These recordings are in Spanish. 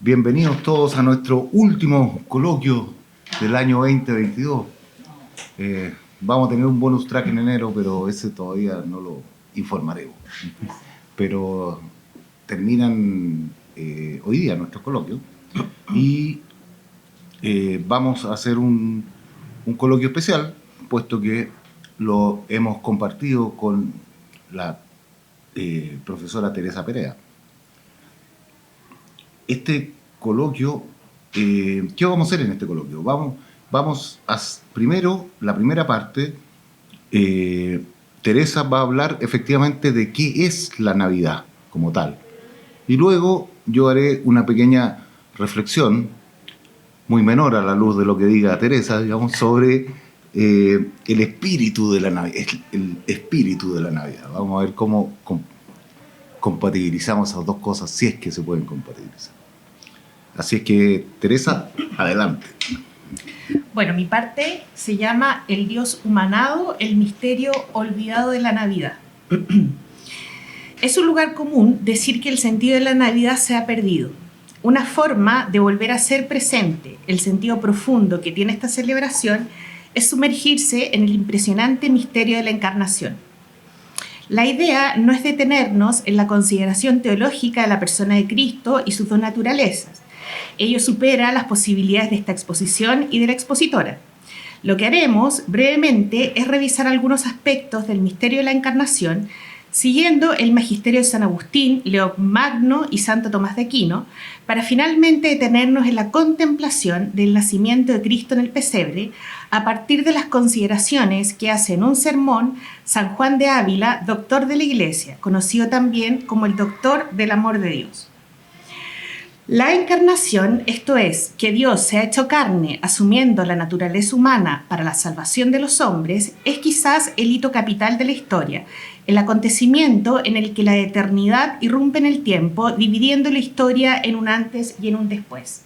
Bienvenidos todos a nuestro último coloquio del año 2022. Vamos a tener un bonus track en enero, pero ese todavía no lo informaremos. Pero terminan hoy día nuestros coloquios y vamos a hacer un coloquio especial, puesto que lo hemos compartido con la profesora Teresa Perea. Este coloquio, ¿qué vamos a hacer en este coloquio? Vamos a, primero, la primera parte, Teresa va a hablar efectivamente de qué es la Navidad como tal. Y luego yo haré una pequeña reflexión, muy menor a la luz de lo que diga Teresa, digamos, sobre el espíritu de la Navidad. El espíritu de la Navidad. Vamos a ver cómo compatibilizamos esas dos cosas, si es que se pueden compatibilizar. Así es que, Teresa, adelante. Bueno, mi parte se llama El Dios humanado, el misterio olvidado de la Navidad. Es un lugar común decir que el sentido de la Navidad se ha perdido. Una forma de volver a ser presente, el sentido profundo que tiene esta celebración, es sumergirse en el impresionante misterio de la Encarnación. La idea no es detenernos en la consideración teológica de la persona de Cristo y sus dos naturalezas. Ello supera las posibilidades de esta exposición y de la expositora. Lo que haremos brevemente es revisar algunos aspectos del misterio de la Encarnación, siguiendo el magisterio de San Agustín, León Magno y Santo Tomás de Aquino, para finalmente detenernos en la contemplación del nacimiento de Cristo en el pesebre, a partir de las consideraciones que hace en un sermón San Juan de Ávila, doctor de la Iglesia, conocido también como el doctor del amor de Dios. La encarnación, esto es, que Dios se ha hecho carne asumiendo la naturaleza humana para la salvación de los hombres, es quizás el hito capital de la historia, el acontecimiento en el que la eternidad irrumpe en el tiempo, dividiendo la historia en un antes y en un después.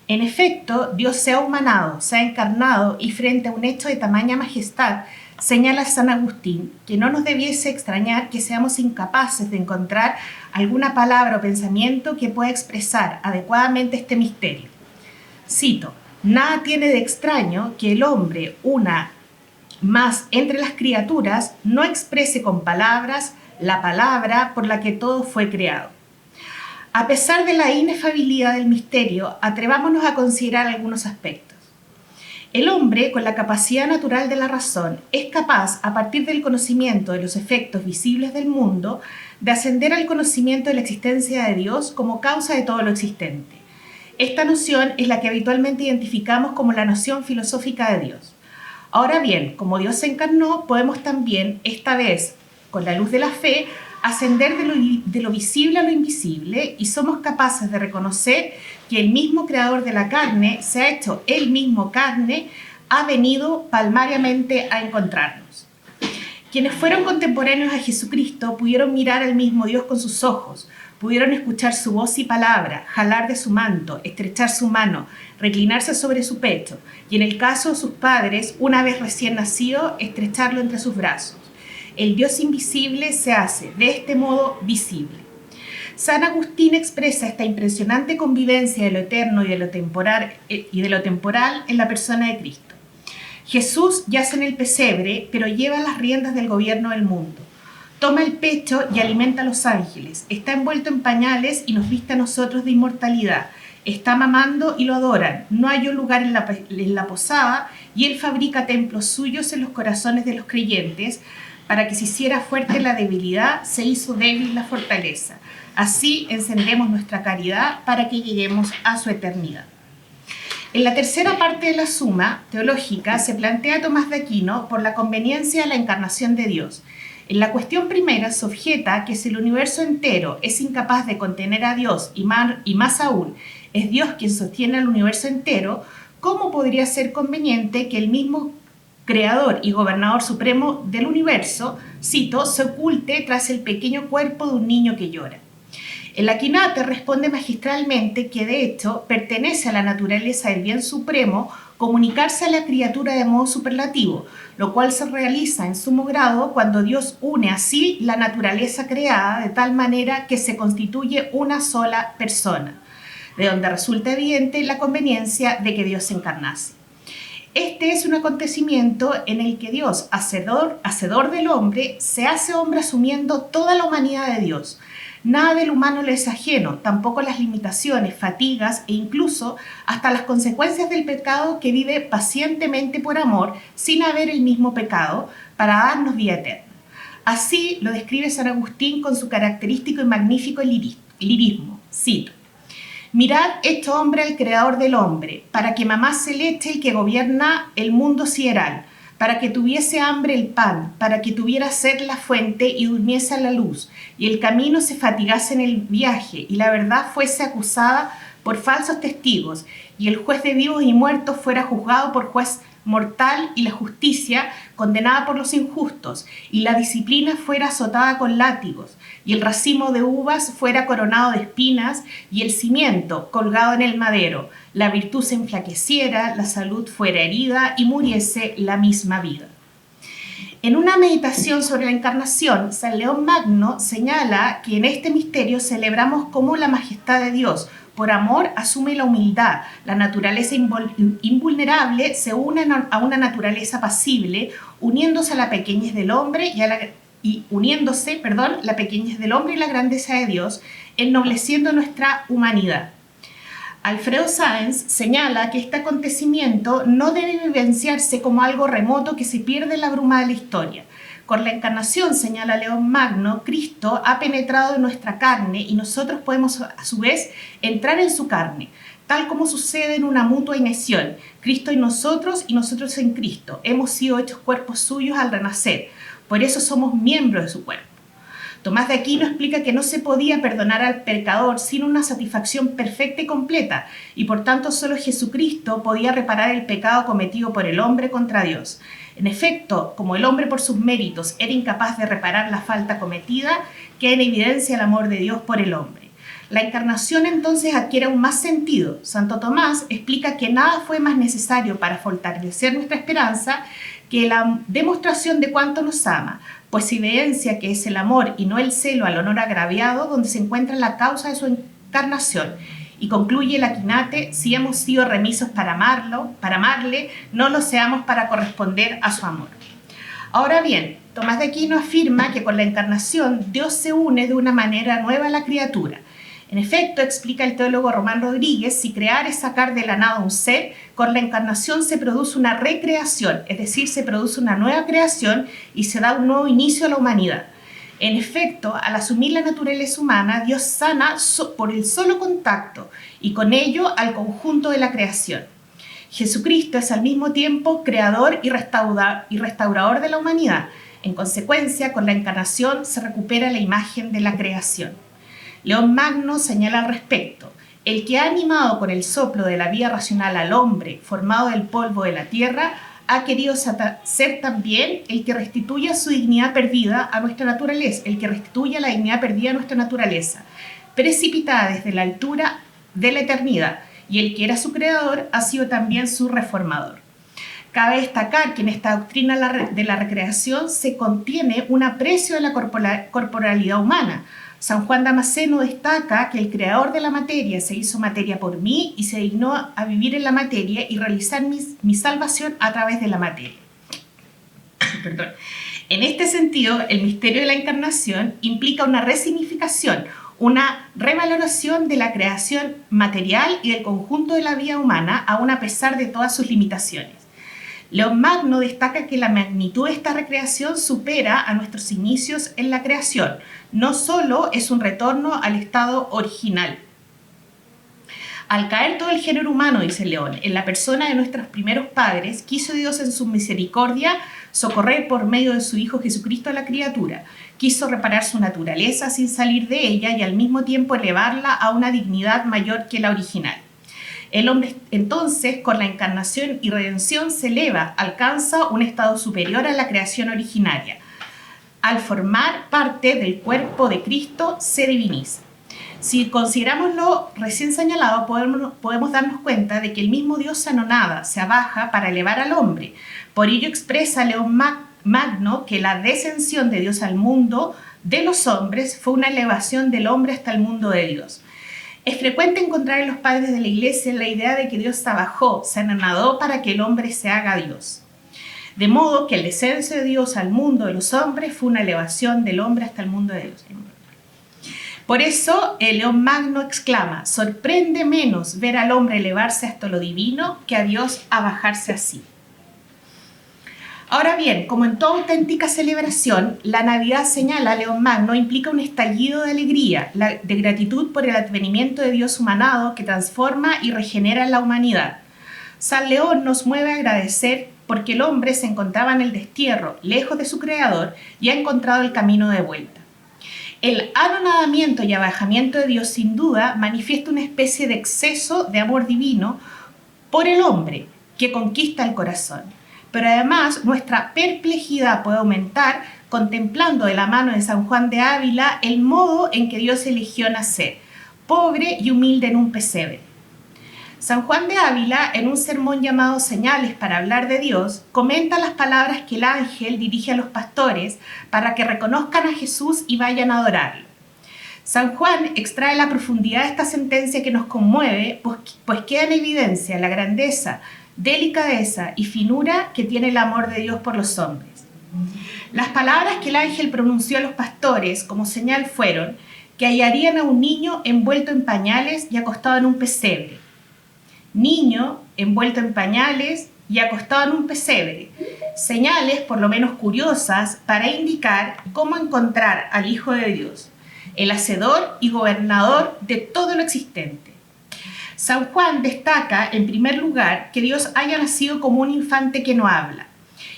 En efecto, Dios se ha humanado, se ha encarnado y frente a un hecho de tamaña majestad, señala San Agustín que no nos debiese extrañar que seamos incapaces de encontrar alguna palabra o pensamiento que pueda expresar adecuadamente este misterio. Cito: «Nada tiene de extraño que el hombre, una más entre las criaturas, no exprese con palabras la palabra por la que todo fue creado». A pesar de la inefabilidad del misterio, atrevámonos a considerar algunos aspectos. El hombre, con la capacidad natural de la razón, es capaz, a partir del conocimiento de los efectos visibles del mundo, de ascender al conocimiento de la existencia de Dios como causa de todo lo existente. Esta noción es la que habitualmente identificamos como la noción filosófica de Dios. Ahora bien, como Dios se encarnó, podemos también, esta vez con la luz de la fe, ascender de lo visible a lo invisible, y somos capaces de reconocer que el mismo creador de la carne se ha hecho él mismo carne, ha venido palmariamente a encontrarnos. Quienes fueron contemporáneos a Jesucristo pudieron mirar al mismo Dios con sus ojos, pudieron escuchar su voz y palabra, jalar de su manto, estrechar su mano, reclinarse sobre su pecho, y en el caso de sus padres, una vez recién nacido, estrecharlo entre sus brazos. El Dios invisible se hace, de este modo, visible. San Agustín expresa esta impresionante convivencia de lo eterno y de lo temporal en la persona de Cristo. Jesús yace en el pesebre, pero lleva las riendas del gobierno del mundo. Toma el pecho y alimenta a los ángeles. Está envuelto en pañales y nos viste a nosotros de inmortalidad. Está mamando y lo adoran. No hay un lugar en la posada, y él fabrica templos suyos en los corazones de los creyentes. Para que se hiciera fuerte la debilidad, se hizo débil la fortaleza. Así encendemos nuestra caridad para que lleguemos a su eternidad. En la tercera parte de la suma teológica se plantea Tomás de Aquino por la conveniencia de la encarnación de Dios. En la cuestión primera se objeta que si el universo entero es incapaz de contener a Dios y más aún es Dios quien sostiene al universo entero, ¿cómo podría ser conveniente que el mismo creador y gobernador supremo del universo, cito, se oculte tras el pequeño cuerpo de un niño que llora? El Aquinate responde magistralmente que de hecho pertenece a la naturaleza del bien supremo comunicarse a la criatura de modo superlativo, lo cual se realiza en sumo grado cuando Dios une así la naturaleza creada de tal manera que se constituye una sola persona. de donde resulta evidente la conveniencia de que Dios se encarnase. Este es un acontecimiento en el que Dios, hacedor del hombre, se hace hombre asumiendo toda la humanidad de Dios. Nada del humano le es ajeno, tampoco las limitaciones, fatigas e incluso hasta las consecuencias del pecado, que vive pacientemente por amor, sin haber el mismo pecado, para darnos vida eterna. Así lo describe San Agustín con su característico y magnífico lirismo. Cito: mirad hecho hombre al creador del hombre, para que mamase leche el que gobierna el mundo sideral, para que tuviese hambre el pan, para que tuviera sed la fuente y durmiese a la luz, y el camino se fatigase en el viaje, y la verdad fuese acusada por falsos testigos, y el juez de vivos y muertos fuera juzgado por juez mortal, y la justicia condenada por los injustos, y la disciplina fuera azotada con látigos, y el racimo de uvas fuera coronado de espinas, y el cimiento colgado en el madero, la virtud se enflaqueciera, la salud fuera herida, y muriese la misma vida. En una meditación sobre la encarnación, San León Magno señala que en este misterio celebramos cómo la majestad de Dios, por amor, asume la humildad. La naturaleza invulnerable se une a una naturaleza pasible, uniéndose a la pequeñez del hombre la pequeñez del hombre y la grandeza de Dios, ennobleciendo nuestra humanidad. Alfredo Sáenz señala que este acontecimiento no debe vivenciarse como algo remoto que se pierde en la bruma de la historia. Con la encarnación, señala León Magno, Cristo ha penetrado en nuestra carne y nosotros podemos a su vez entrar en su carne, tal como sucede en una mutua inmersión. Cristo en nosotros y nosotros en Cristo. Hemos sido hechos cuerpos suyos al renacer, por eso somos miembros de su cuerpo. Tomás de Aquino explica que no se podía perdonar al pecador sin una satisfacción perfecta y completa, y por tanto solo Jesucristo podía reparar el pecado cometido por el hombre contra Dios. En efecto, como el hombre por sus méritos era incapaz de reparar la falta cometida, queda en evidencia el amor de Dios por el hombre. La encarnación entonces adquiere aún más sentido. Santo Tomás explica que nada fue más necesario para fortalecer nuestra esperanza que la demostración de cuánto nos ama, pues evidencia que es el amor y no el celo al honor agraviado donde se encuentra la causa de su encarnación. Y concluye el Aquinate: si hemos sido remisos para amarle, no lo seamos para corresponder a su amor. Ahora bien, Tomás de Aquino afirma que con la encarnación Dios se une de una manera nueva a la criatura. En efecto, explica el teólogo Román Rodríguez, si crear es sacar de la nada un ser, con la encarnación se produce una recreación, es decir, se produce una nueva creación y se da un nuevo inicio a la humanidad. En efecto, al asumir la naturaleza humana, Dios sana por el solo contacto y con ello al conjunto de la creación. Jesucristo es al mismo tiempo creador y restaurador de la humanidad. En consecuencia, con la encarnación se recupera la imagen de la creación. León Magno señala al respecto: el que ha animado con el soplo de la vida racional al hombre, formado del polvo de la tierra, ha querido ser también el que restituya su dignidad perdida a nuestra naturaleza, precipitada desde la altura de la eternidad, y el que era su creador ha sido también su reformador. Cabe destacar que en esta doctrina de la recreación se contiene un aprecio de la corporalidad humana. San Juan Damasceno destaca que el creador de la materia se hizo materia por mí y se dignó a vivir en la materia y realizar mi salvación a través de la materia. Perdón. En este sentido, el misterio de la encarnación implica una resignificación, una revaloración de la creación material y del conjunto de la vida humana, aun a pesar de todas sus limitaciones. León Magno destaca que la magnitud de esta recreación supera a nuestros inicios en la creación. No solo es un retorno al estado original. Al caer todo el género humano, dice León, en la persona de nuestros primeros padres, quiso Dios en su misericordia socorrer por medio de su Hijo Jesucristo a la criatura. Quiso reparar su naturaleza sin salir de ella y al mismo tiempo elevarla a una dignidad mayor que la original. El hombre entonces, con la encarnación y redención, se eleva, alcanza un estado superior a la creación originaria. Al formar parte del cuerpo de Cristo, se diviniza. Si consideramos lo recién señalado, podemos darnos cuenta de que el mismo Dios se anonada, se abaja para elevar al hombre. Por ello expresa León Magno que la descensión de Dios al mundo de los hombres fue una elevación del hombre hasta el mundo de Dios. Es frecuente encontrar en los padres de la Iglesia la idea de que Dios trabajó, se anonadó para que el hombre se haga Dios. De modo que el descenso de Dios al mundo de los hombres fue una elevación del hombre hasta el mundo de Dios. Por eso el León Magno exclama: sorprende menos ver al hombre elevarse hasta lo divino que a Dios abajarse así. Ahora bien, como en toda auténtica celebración, la Navidad, señala León Magno, implica un estallido de alegría, de gratitud por el advenimiento de Dios humanado que transforma y regenera la humanidad. San León nos mueve a agradecer porque el hombre se encontraba en el destierro, lejos de su Creador, y ha encontrado el camino de vuelta. El anonadamiento y abajamiento de Dios, sin duda, manifiesta una especie de exceso de amor divino por el hombre que conquista el corazón. Pero además nuestra perplejidad puede aumentar contemplando de la mano de San Juan de Ávila el modo en que Dios eligió nacer, pobre y humilde en un pesebre. San Juan de Ávila, en un sermón llamado Señales para hablar de Dios, comenta las palabras que el ángel dirige a los pastores para que reconozcan a Jesús y vayan a adorarlo. San Juan extrae la profundidad de esta sentencia que nos conmueve, pues queda en evidencia la grandeza, delicadeza y finura que tiene el amor de Dios por los hombres. Las palabras que el ángel pronunció a los pastores como señal fueron que hallarían a un niño envuelto en pañales y acostado en un pesebre. Niño envuelto en pañales y acostado en un pesebre. Señales por lo menos curiosas para indicar cómo encontrar al Hijo de Dios, el hacedor y gobernador de todo lo existente. San Juan destaca, en primer lugar, que Dios haya nacido como un infante que no habla.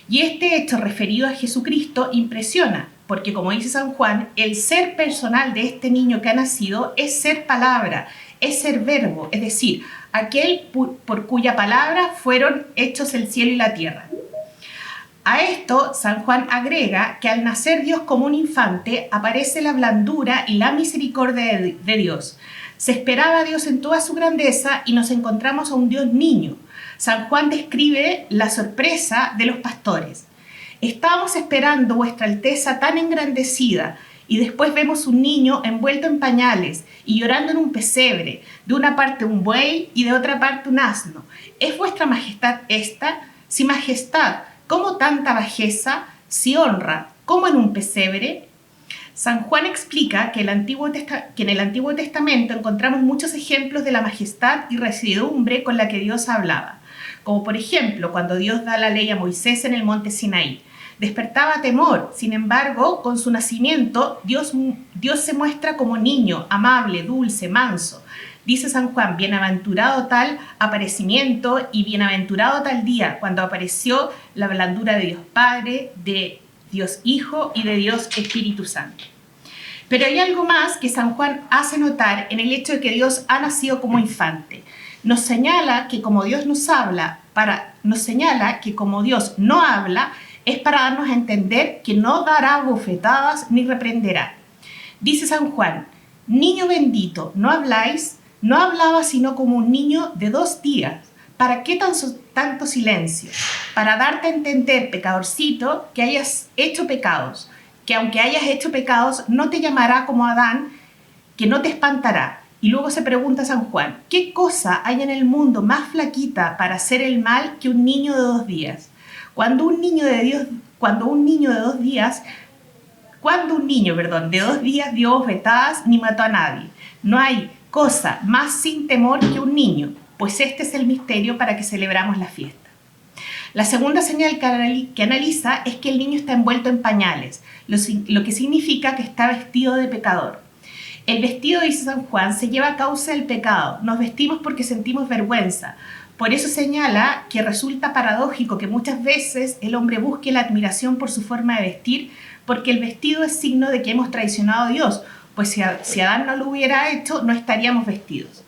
Y este hecho referido a Jesucristo impresiona, porque como dice San Juan, el ser personal de este niño que ha nacido es ser palabra, es ser verbo, es decir, aquel por cuya palabra fueron hechos el cielo y la tierra. A esto, San Juan agrega que al nacer Dios como un infante, aparece la blandura y la misericordia de Dios. Se esperaba a Dios en toda su grandeza y nos encontramos a un Dios niño. San Juan describe la sorpresa de los pastores. Estábamos esperando vuestra alteza tan engrandecida y después vemos un niño envuelto en pañales y llorando en un pesebre, de una parte un buey y de otra parte un asno. ¿Es vuestra majestad esta? Si majestad, ¿cómo tanta bajeza? Si honra, ¿cómo en un pesebre? San Juan explica que en el Antiguo Testamento encontramos muchos ejemplos de la majestad y residumbre con la que Dios hablaba, como por ejemplo cuando Dios da la ley a Moisés en el monte Sinaí. Despertaba temor, sin embargo, con su nacimiento, Dios se muestra como niño, amable, dulce, manso. Dice San Juan, bienaventurado tal aparecimiento y bienaventurado tal día, cuando apareció la blandura de Dios Padre, de Dios Hijo y de Dios Espíritu Santo. Pero hay algo más que San Juan hace notar en el hecho de que Dios ha nacido como infante. Nos señala que como Dios nos habla, como Dios no habla, es para darnos a entender que no dará bofetadas ni reprenderá. Dice San Juan, niño bendito, ¿no habláis? No hablaba sino como un niño de 2 días. ¿Para qué tanto silencio? Para darte a entender, pecadorcito, que hayas hecho pecados, que aunque hayas hecho pecados, no te llamará como Adán, que no te espantará. Y luego se pregunta San Juan, ¿qué cosa hay en el mundo más flaquita para hacer el mal que un niño de 2 días? Cuando un niño de 2 días dio bofetadas ni mató a nadie. No hay cosa más sin temor que un niño, pues este es el misterio para que celebramos la fiesta. La segunda señal que analiza es que el niño está envuelto en pañales, lo que significa que está vestido de pecador. El vestido, dice San Juan, se lleva a causa del pecado. Nos vestimos porque sentimos vergüenza. Por eso señala que resulta paradójico que muchas veces el hombre busque la admiración por su forma de vestir, porque el vestido es signo de que hemos traicionado a Dios, pues si Adán no lo hubiera hecho, no estaríamos vestidos.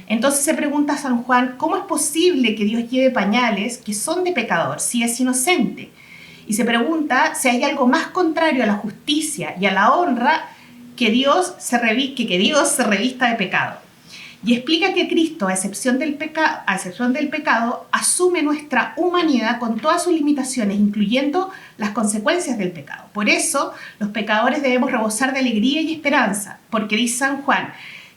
Entonces se pregunta a San Juan, ¿cómo es posible que Dios lleve pañales que son de pecador si es inocente? Y se pregunta si hay algo más contrario a la justicia y a la honra que Dios se revista de pecado. Y explica que Cristo, a excepción del pecado, asume nuestra humanidad con todas sus limitaciones, incluyendo las consecuencias del pecado. Por eso, los pecadores debemos rebosar de alegría y esperanza, porque dice San Juan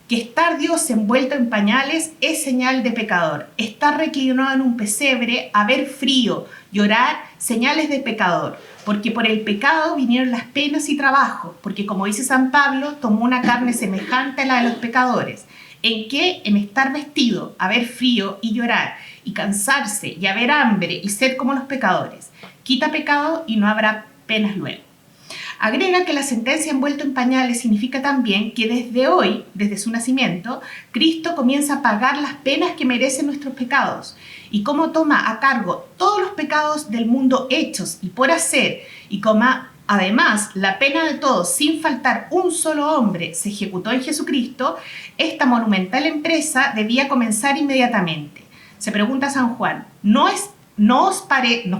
que estar Dios envuelto en pañales es señal de pecador. Estar reclinado en un pesebre, haber frío, llorar, señales de pecador. Porque por el pecado vinieron las penas y trabajos, porque como dice San Pablo, tomó una carne semejante a la de los pecadores. ¿En qué? En estar vestido, haber frío y llorar, y cansarse, y haber hambre, y ser como los pecadores. Quita pecado y no habrá penas luego. Agrega que la sentencia envuelto en pañales significa también que desde hoy, desde su nacimiento, Cristo comienza a pagar las penas que merecen nuestros pecados. Y como toma a cargo todos los pecados del mundo hechos y por hacer, y como además la pena de todos, sin faltar un solo hombre, se ejecutó en Jesucristo, esta monumental empresa debía comenzar inmediatamente. Se pregunta San Juan, nos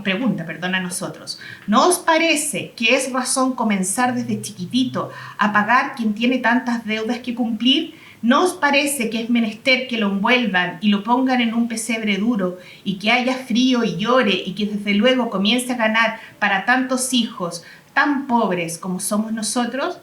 pregunta a nosotros, ¿no os parece que es razón comenzar desde chiquitito a pagar quien tiene tantas deudas que cumplir? ¿No os parece que es menester que lo envuelvan y lo pongan en un pesebre duro y que haya frío y llore y que desde luego comience a ganar para tantos hijos tan pobres como somos nosotros?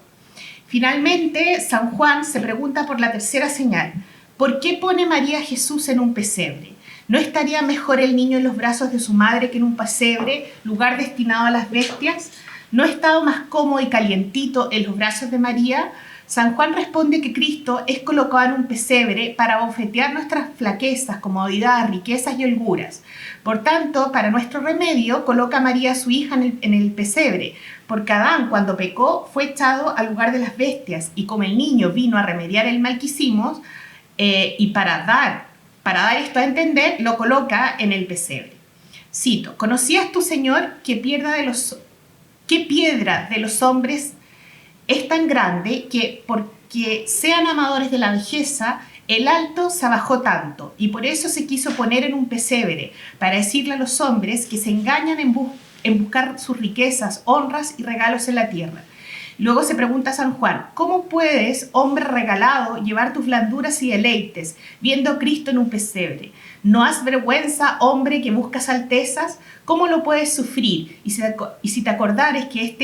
Finalmente, San Juan se pregunta por la tercera señal. ¿Por qué pone María a Jesús en un pesebre? ¿No estaría mejor el niño en los brazos de su madre que en un pesebre, lugar destinado a las bestias? ¿No ha estado más cómodo y calientito en los brazos de María? San Juan responde que Cristo es colocado en un pesebre para bofetear nuestras flaquezas, comodidad, riquezas y holguras. Por tanto, para nuestro remedio, coloca a María, su hija, en el pesebre, porque Adán, cuando pecó, fue echado al lugar de las bestias, y como el niño vino a remediar el mal que hicimos, y para dar esto a entender, lo coloca en el pesebre. Cito, ¿conocías tú, Señor, qué piedra de los hombres es tan grande que porque sean amadores de la belleza, el alto se abajó tanto, y por eso se quiso poner en un pesebre, para decirle a los hombres que se engañan en buscar sus riquezas, honras y regalos en la tierra? Luego se pregunta a San Juan, ¿cómo puedes, hombre regalado, llevar tus blanduras y deleites, viendo a Cristo en un pesebre? ¿No has vergüenza, hombre que buscas altezas? ¿Cómo lo puedes sufrir? Y si te acordares que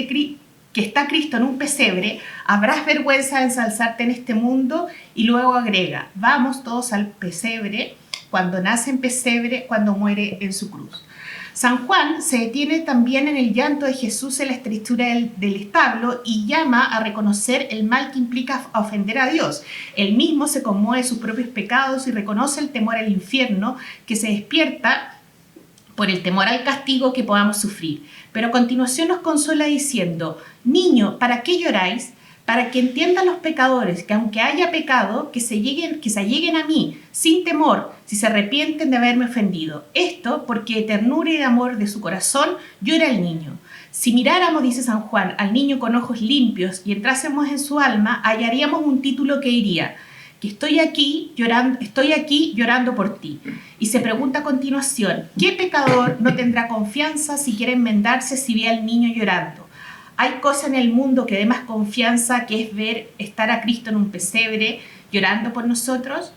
está Cristo en un pesebre, habrás vergüenza de ensalzarte en este mundo. Y luego agrega, vamos todos al pesebre, cuando nace en pesebre, cuando muere en su cruz. San Juan se detiene también en el llanto de Jesús en la estrechura del establo y llama a reconocer el mal que implica ofender a Dios. Él mismo se conmueve de sus propios pecados y reconoce el temor al infierno que se despierta por el temor al castigo que podamos sufrir. Pero a continuación nos consuela diciendo, niño, ¿para qué lloráis? Para que entiendan los pecadores que aunque haya pecado, que se alleguen a mí, sin temor, si se arrepienten de haberme ofendido. Esto porque de ternura y de amor de su corazón llora el niño. Si miráramos, dice San Juan, al niño con ojos limpios y entrásemos en su alma, hallaríamos un título que diría, que estoy aquí llorando por ti. Y se pregunta a continuación, ¿qué pecador no tendrá confianza si quiere enmendarse si ve al niño llorando? ¿Hay cosa en el mundo que dé más confianza que es ver estar a Cristo en un pesebre llorando por nosotros?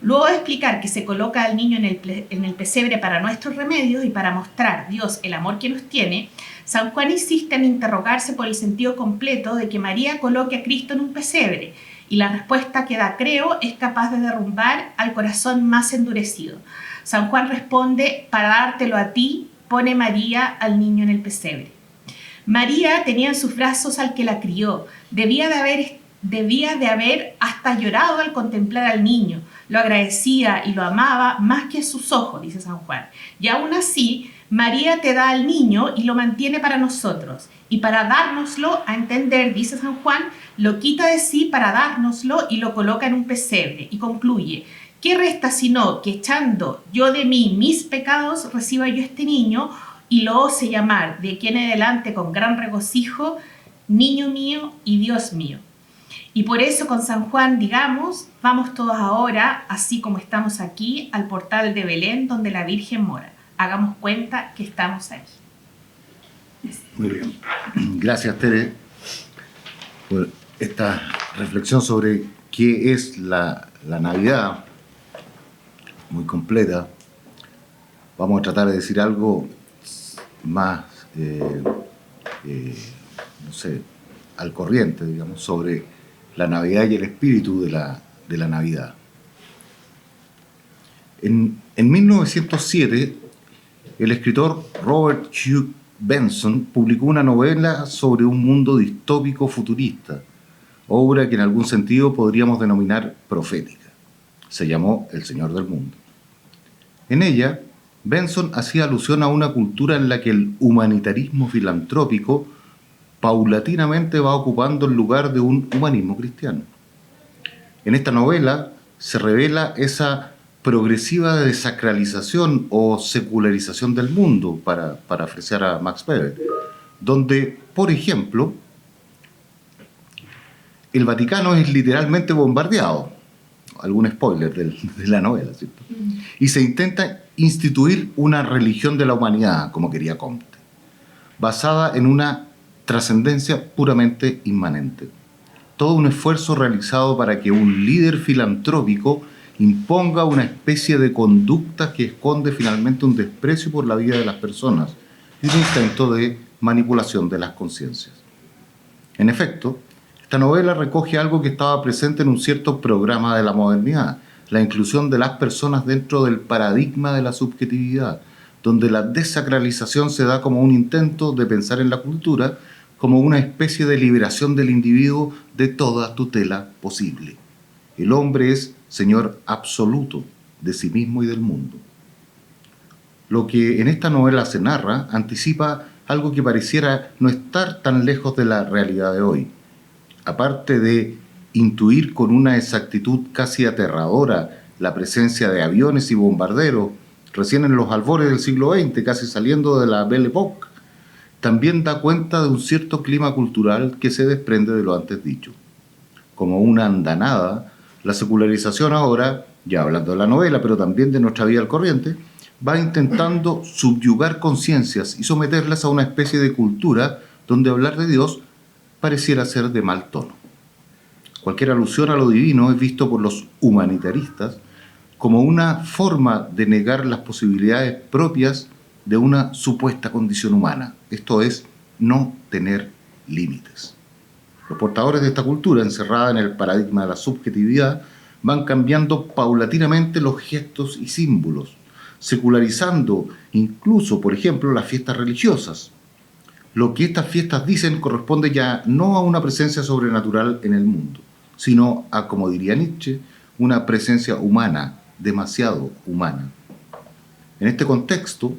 Luego de explicar que se coloca al niño en el pesebre para nuestros remedios y para mostrar Dios el amor que nos tiene, San Juan insiste en interrogarse por el sentido completo de que María coloque a Cristo en un pesebre, y la respuesta que da, creo, es capaz de derrumbar al corazón más endurecido. San Juan responde, para dártelo a ti, pone María al niño en el pesebre. María tenía en sus brazos al que la crió, debía de haber hasta llorado al contemplar al niño, lo agradecía y lo amaba más que sus ojos, dice San Juan. Y aún así, María te da al niño y lo mantiene para nosotros, y para dárnoslo a entender, dice San Juan, lo quita de sí para dárnoslo y lo coloca en un pesebre, y concluye, ¿qué resta sino que echando yo de mí mis pecados, reciba yo este niño, y lo ose llamar de aquí en adelante con gran regocijo, niño mío y Dios mío? Y por eso con San Juan, digamos, vamos todos ahora, así como estamos aquí, al portal de Belén, donde la Virgen mora. Hagamos cuenta que estamos ahí. Muy bien. Gracias, Tere, por esta reflexión sobre qué es la Navidad, muy completa. Vamos a tratar de decir algo más, al corriente, digamos, sobre la Navidad y el espíritu de la de la Navidad. En 1907, el escritor Robert Hugh Benson publicó una novela sobre un mundo distópico futurista, obra que en algún sentido podríamos denominar profética. Se llamó El Señor del Mundo. En ella, Benson hacía alusión a una cultura en la que el humanitarismo filantrópico paulatinamente va ocupando el lugar de un humanismo cristiano. En esta novela se revela esa progresiva desacralización o secularización del mundo, para parafrasear a Max Weber, donde, por ejemplo, el Vaticano es literalmente bombardeado, algún spoiler de la novela, ¿cierto? Y se intenta instituir una religión de la humanidad, como quería Comte, basada en una trascendencia puramente inmanente. Todo un esfuerzo realizado para que un líder filantrópico imponga una especie de conducta que esconde finalmente un desprecio por la vida de las personas y un intento de manipulación de las conciencias. En efecto, esta novela recoge algo que estaba presente en un cierto programa de la modernidad, la inclusión de las personas dentro del paradigma de la subjetividad, donde la desacralización se da como un intento de pensar en la cultura como una especie de liberación del individuo de toda tutela posible. El hombre es señor absoluto de sí mismo y del mundo. Lo que en esta novela se narra anticipa algo que pareciera no estar tan lejos de la realidad de hoy. Aparte de intuir con una exactitud casi aterradora la presencia de aviones y bombarderos, recién en los albores del siglo XX, casi saliendo de la Belle Époque, también da cuenta de un cierto clima cultural que se desprende de lo antes dicho. Como una andanada, la secularización ahora, ya hablando de la novela, pero también de nuestra vida al corriente, va intentando subyugar conciencias y someterlas a una especie de cultura donde hablar de Dios pareciera ser de mal tono. Cualquier alusión a lo divino es visto por los humanitaristas como una forma de negar las posibilidades propias de una supuesta condición humana, esto es, no tener límites. Los portadores de esta cultura, encerrada en el paradigma de la subjetividad, van cambiando paulatinamente los gestos y símbolos, secularizando incluso, por ejemplo, las fiestas religiosas. Lo que estas fiestas dicen corresponde ya no a una presencia sobrenatural en el mundo, sino a, como diría Nietzsche, una presencia humana, demasiado humana. En este contexto,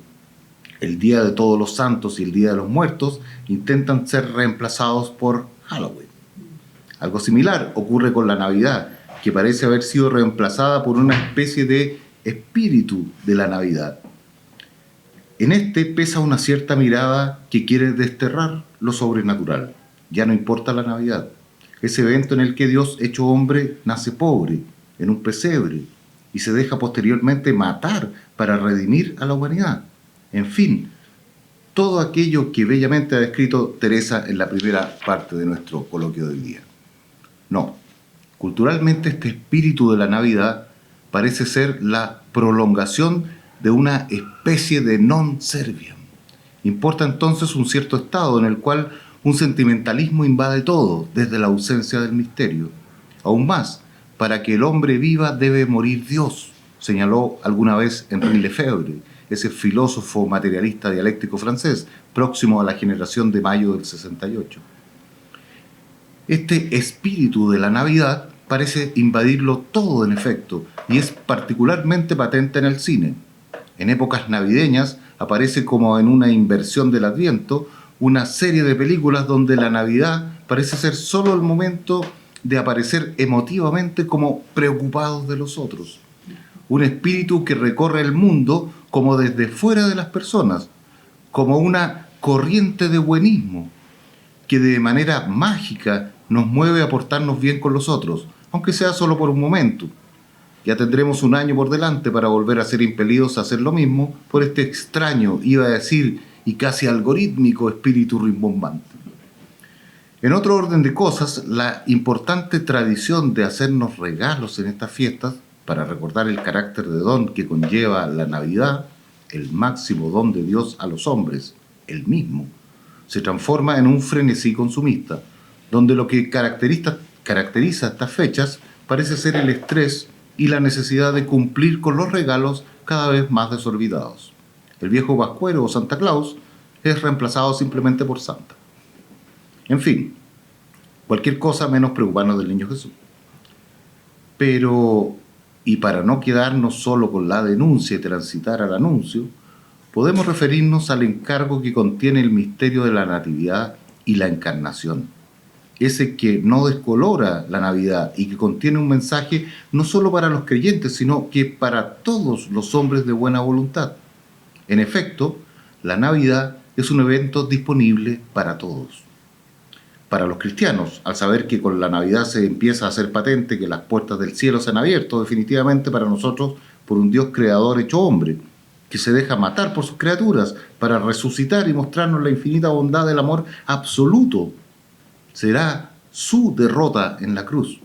el Día de Todos los Santos y el Día de los Muertos intentan ser reemplazados por Halloween. Algo similar ocurre con la Navidad, que parece haber sido reemplazada por una especie de espíritu de la Navidad. En este pesa una cierta mirada que quiere desterrar lo sobrenatural. Ya no importa la Navidad, ese evento en el que Dios hecho hombre nace pobre, en un pesebre, y se deja posteriormente matar para redimir a la humanidad. En fin, todo aquello que bellamente ha descrito Teresa en la primera parte de nuestro coloquio del día. No, culturalmente este espíritu de la Navidad parece ser la prolongación de una especie de non serviam. Importa entonces un cierto estado en el cual un sentimentalismo invade todo, desde la ausencia del misterio. Aún más, para que el hombre viva debe morir Dios, señaló alguna vez Henri Lefebvre, ese filósofo materialista dialéctico francés, próximo a la generación de mayo del 68. Este espíritu de la Navidad parece invadirlo todo en efecto, y es particularmente patente en el cine. En épocas navideñas aparece como en una inversión del Adviento una serie de películas donde la Navidad parece ser solo el momento de aparecer emotivamente como preocupados de los otros. Un espíritu que recorre el mundo como desde fuera de las personas, como una corriente de buenismo que de manera mágica nos mueve a portarnos bien con los otros, aunque sea solo por un momento. Ya tendremos un año por delante para volver a ser impelidos a hacer lo mismo por este extraño, iba a decir, y casi algorítmico espíritu rimbombante. En otro orden de cosas, la importante tradición de hacernos regalos en estas fiestas, para recordar el carácter de don que conlleva la Navidad, el máximo don de Dios a los hombres, el mismo, se transforma en un frenesí consumista, donde lo que caracteriza estas fechas parece ser el estrés y la necesidad de cumplir con los regalos cada vez más desorbitados. El viejo Pascuero o Santa Claus es reemplazado simplemente por Santa. En fin, cualquier cosa menos preocuparnos del niño Jesús. Pero, y para no quedarnos solo con la denuncia y transitar al anuncio, podemos referirnos al encargo que contiene el misterio de la Natividad y la Encarnación. Ese que no descolora la Navidad y que contiene un mensaje no solo para los creyentes, sino que para todos los hombres de buena voluntad. En efecto, la Navidad es un evento disponible para todos. Para los cristianos, al saber que con la Navidad se empieza a hacer patente que las puertas del cielo se han abierto definitivamente para nosotros por un Dios creador hecho hombre, que se deja matar por sus criaturas para resucitar y mostrarnos la infinita bondad del amor absoluto, será su derrota en la cruz,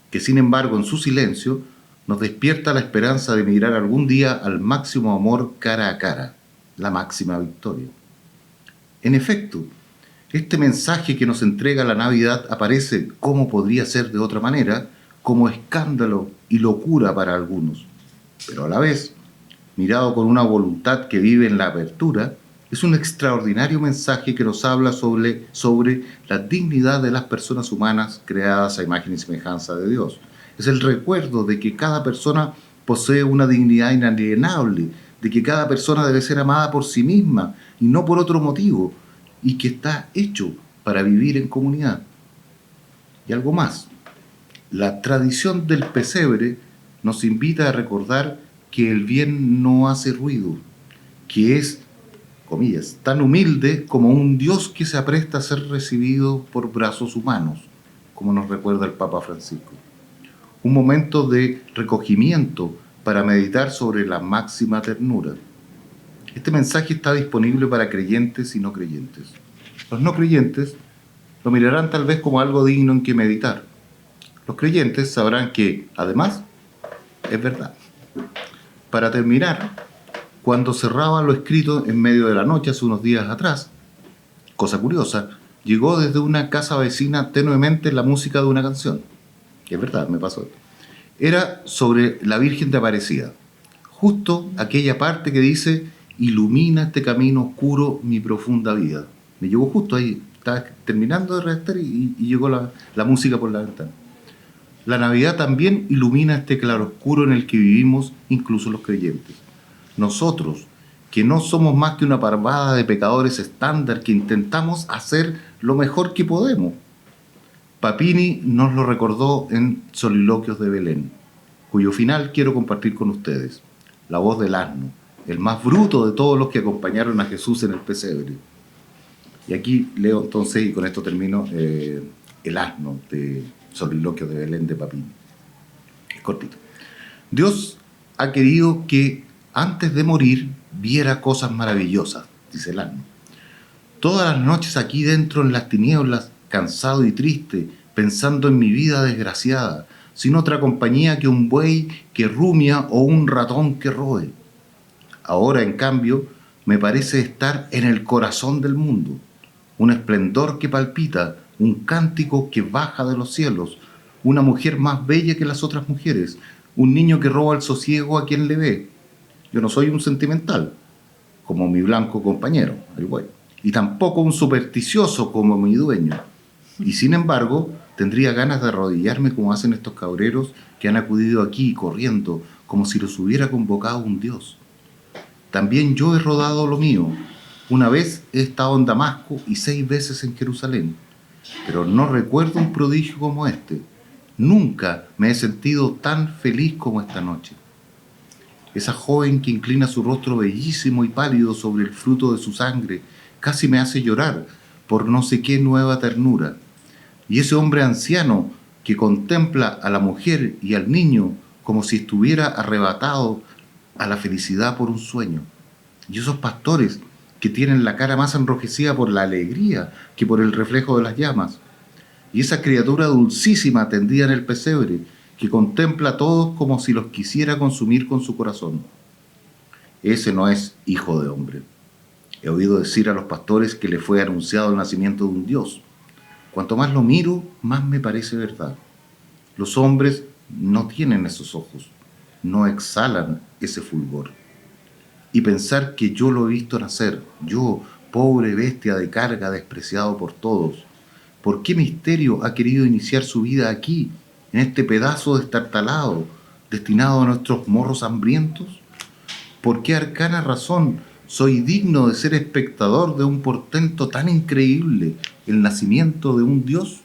que sin embargo en su silencio nos despierta la esperanza de mirar algún día al máximo amor cara a cara, la máxima victoria. En efecto, este mensaje que nos entrega la Navidad aparece, como podría ser de otra manera, como escándalo y locura para algunos, pero a la vez, mirado con una voluntad que vive en la apertura, es un extraordinario mensaje que nos habla sobre la dignidad de las personas humanas creadas a imagen y semejanza de Dios. Es el recuerdo de que cada persona posee una dignidad inalienable, de que cada persona debe ser amada por sí misma y no por otro motivo, y que está hecho para vivir en comunidad. Y algo más, la tradición del pesebre nos invita a recordar que el bien no hace ruido, que es, comillas, tan humilde como un Dios que se apresta a ser recibido por brazos humanos, como nos recuerda el Papa Francisco. Un momento de recogimiento para meditar sobre la máxima ternura. Este mensaje está disponible para creyentes y no creyentes. Los no creyentes lo mirarán tal vez como algo digno en que meditar. Los creyentes sabrán que, además, es verdad. Para terminar, cuando cerraba lo escrito en medio de la noche hace unos días atrás, cosa curiosa, llegó desde una casa vecina tenuemente la música de una canción. Es verdad, me pasó. Era sobre la Virgen de Aparecida. Justo aquella parte que dice: ilumina este camino oscuro mi profunda vida. Me llegó justo ahí, estaba terminando de redactar y llegó la música por la ventana. La Navidad también ilumina este claroscuro en el que vivimos incluso los creyentes. Nosotros, que no somos más que una parvada de pecadores estándar que intentamos hacer lo mejor que podemos. Papini nos lo recordó en Soliloquios de Belén, cuyo final quiero compartir con ustedes. La voz del asno, el más bruto de todos los que acompañaron a Jesús en el pesebre. Y aquí leo entonces, y con esto termino, el asno de Soliloquios de Belén de Papini. Es cortito. Dios ha querido que antes de morir viera cosas maravillosas, dice el asno. Todas las noches aquí dentro en las tinieblas, cansado y triste, pensando en mi vida desgraciada, sin otra compañía que un buey que rumia o un ratón que roe. Ahora, en cambio, me parece estar en el corazón del mundo, un esplendor que palpita, un cántico que baja de los cielos, una mujer más bella que las otras mujeres, un niño que roba el sosiego a quien le ve. Yo no soy un sentimental, como mi blanco compañero, el buey, y tampoco un supersticioso como mi dueño. Y sin embargo, tendría ganas de arrodillarme como hacen estos cabreros que han acudido aquí corriendo, como si los hubiera convocado un dios. También yo he rodado lo mío. Una vez he estado en Damasco y 6 veces en Jerusalén, pero no recuerdo un prodigio como este. Nunca me he sentido tan feliz como esta noche. Esa joven que inclina su rostro bellísimo y pálido sobre el fruto de su sangre casi me hace llorar por no sé qué nueva ternura. Y ese hombre anciano que contempla a la mujer y al niño como si estuviera arrebatado a la felicidad por un sueño. Y esos pastores que tienen la cara más enrojecida por la alegría que por el reflejo de las llamas. Y esa criatura dulcísima tendida en el pesebre que contempla a todos como si los quisiera consumir con su corazón. Ese no es hijo de hombre. He oído decir a los pastores que le fue anunciado el nacimiento de un Dios. Cuanto más lo miro, más me parece verdad. Los hombres no tienen esos ojos, no exhalan ese fulgor. Y pensar que yo lo he visto nacer, yo, pobre bestia de carga, despreciado por todos, ¿por qué misterio ha querido iniciar su vida aquí, en este pedazo destartalado, destinado a nuestros morros hambrientos? ¿Por qué arcana razón soy digno de ser espectador de un portento tan increíble, el nacimiento de un dios?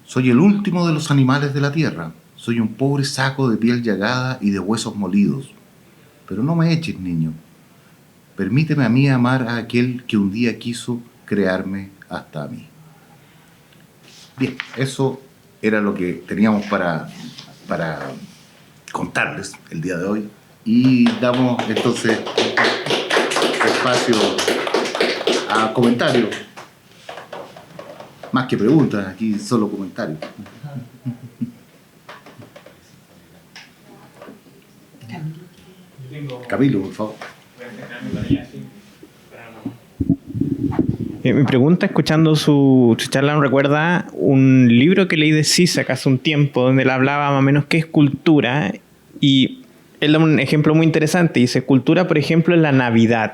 Soy el último de los animales de la tierra, soy un pobre saco de piel llagada y de huesos molidos. Pero no me eches, niño. Permíteme a mí amar a aquel que un día quiso crearme hasta a mí. Bien, eso era lo que teníamos para contarles el día de hoy. Y damos entonces espacio a comentarios. Más que preguntas, aquí solo comentarios. Camilo, por favor. Mi pregunta, escuchando su charla, me recuerda un libro que leí de Zizek hace un tiempo, donde él hablaba más o menos qué es cultura, y él da un ejemplo muy interesante. Dice, cultura, por ejemplo, es la Navidad.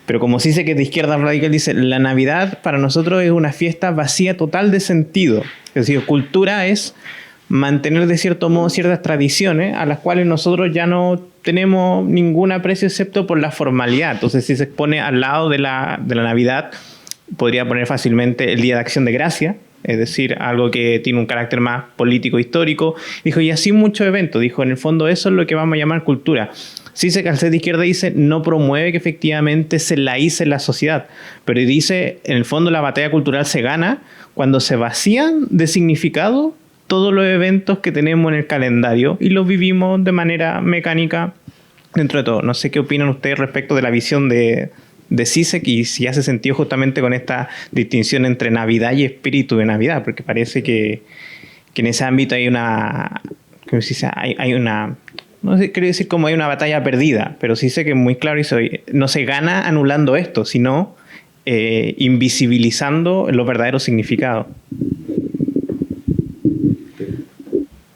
Pero como Zizek es de izquierda radical, dice, la Navidad para nosotros es una fiesta vacía total de sentido. Es decir, cultura es mantener de cierto modo ciertas tradiciones a las cuales nosotros ya no tenemos ningún aprecio excepto por la formalidad. Entonces, si se pone al lado de la Navidad, podría poner fácilmente el Día de Acción de Gracia, es decir, algo que tiene un carácter más político, histórico. Dijo, y así muchos eventos. Dijo, en el fondo eso es lo que vamos a llamar cultura. Sí, se calcé de izquierda, dice, no promueve que efectivamente se laíce la sociedad, pero dice, en el fondo la batalla cultural se gana cuando se vacían de significado todos los eventos que tenemos en el calendario y los vivimos de manera mecánica dentro de todo. No sé qué opinan ustedes respecto de la visión de Zizek y si hace sentido justamente con esta distinción entre Navidad y espíritu de Navidad, porque parece que en ese ámbito hay una, ¿cómo se dice? Hay una, no sé, quiero decir como hay una batalla perdida, pero sí sé que es muy claro y no se gana anulando esto, sino invisibilizando los verdaderos significados.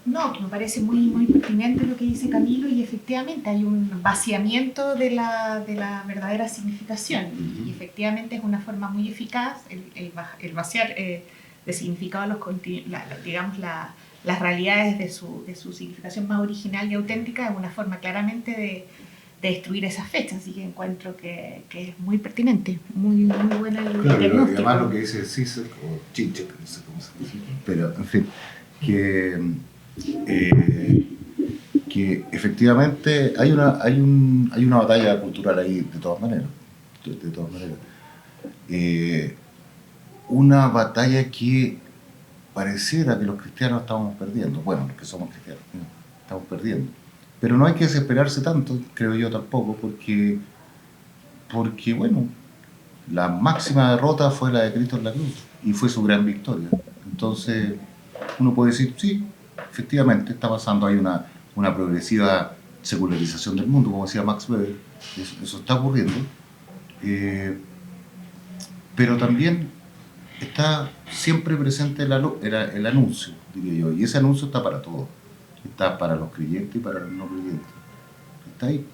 No, me parece muy pertinente lo que dice Camilo, y efectivamente hay un vaciamiento de la verdadera significación, y efectivamente es una forma muy eficaz el vaciar de significado las realidades de su significación más original y auténtica, es una forma claramente de destruir esas fechas, así que encuentro que es muy pertinente, muy buena el diagnóstico. Y además lo que dice Zizek, o Zizek, no sé cómo se dice, pero en fin, que efectivamente hay una batalla cultural ahí de todas maneras, una batalla que pareciera que los cristianos estamos perdiendo, bueno, los que somos cristianos, ¿no? Estamos perdiendo, pero no hay que desesperarse tanto, creo yo tampoco, porque bueno, la máxima derrota fue la de Cristo en la cruz y fue su gran victoria. Entonces uno puede decir, sí, efectivamente está pasando, hay una progresiva secularización del mundo, como decía Max Weber, eso está ocurriendo, pero también está siempre presente el anuncio, diría yo, y ese anuncio está para todos, está para los creyentes y para los no creyentes, está ahí,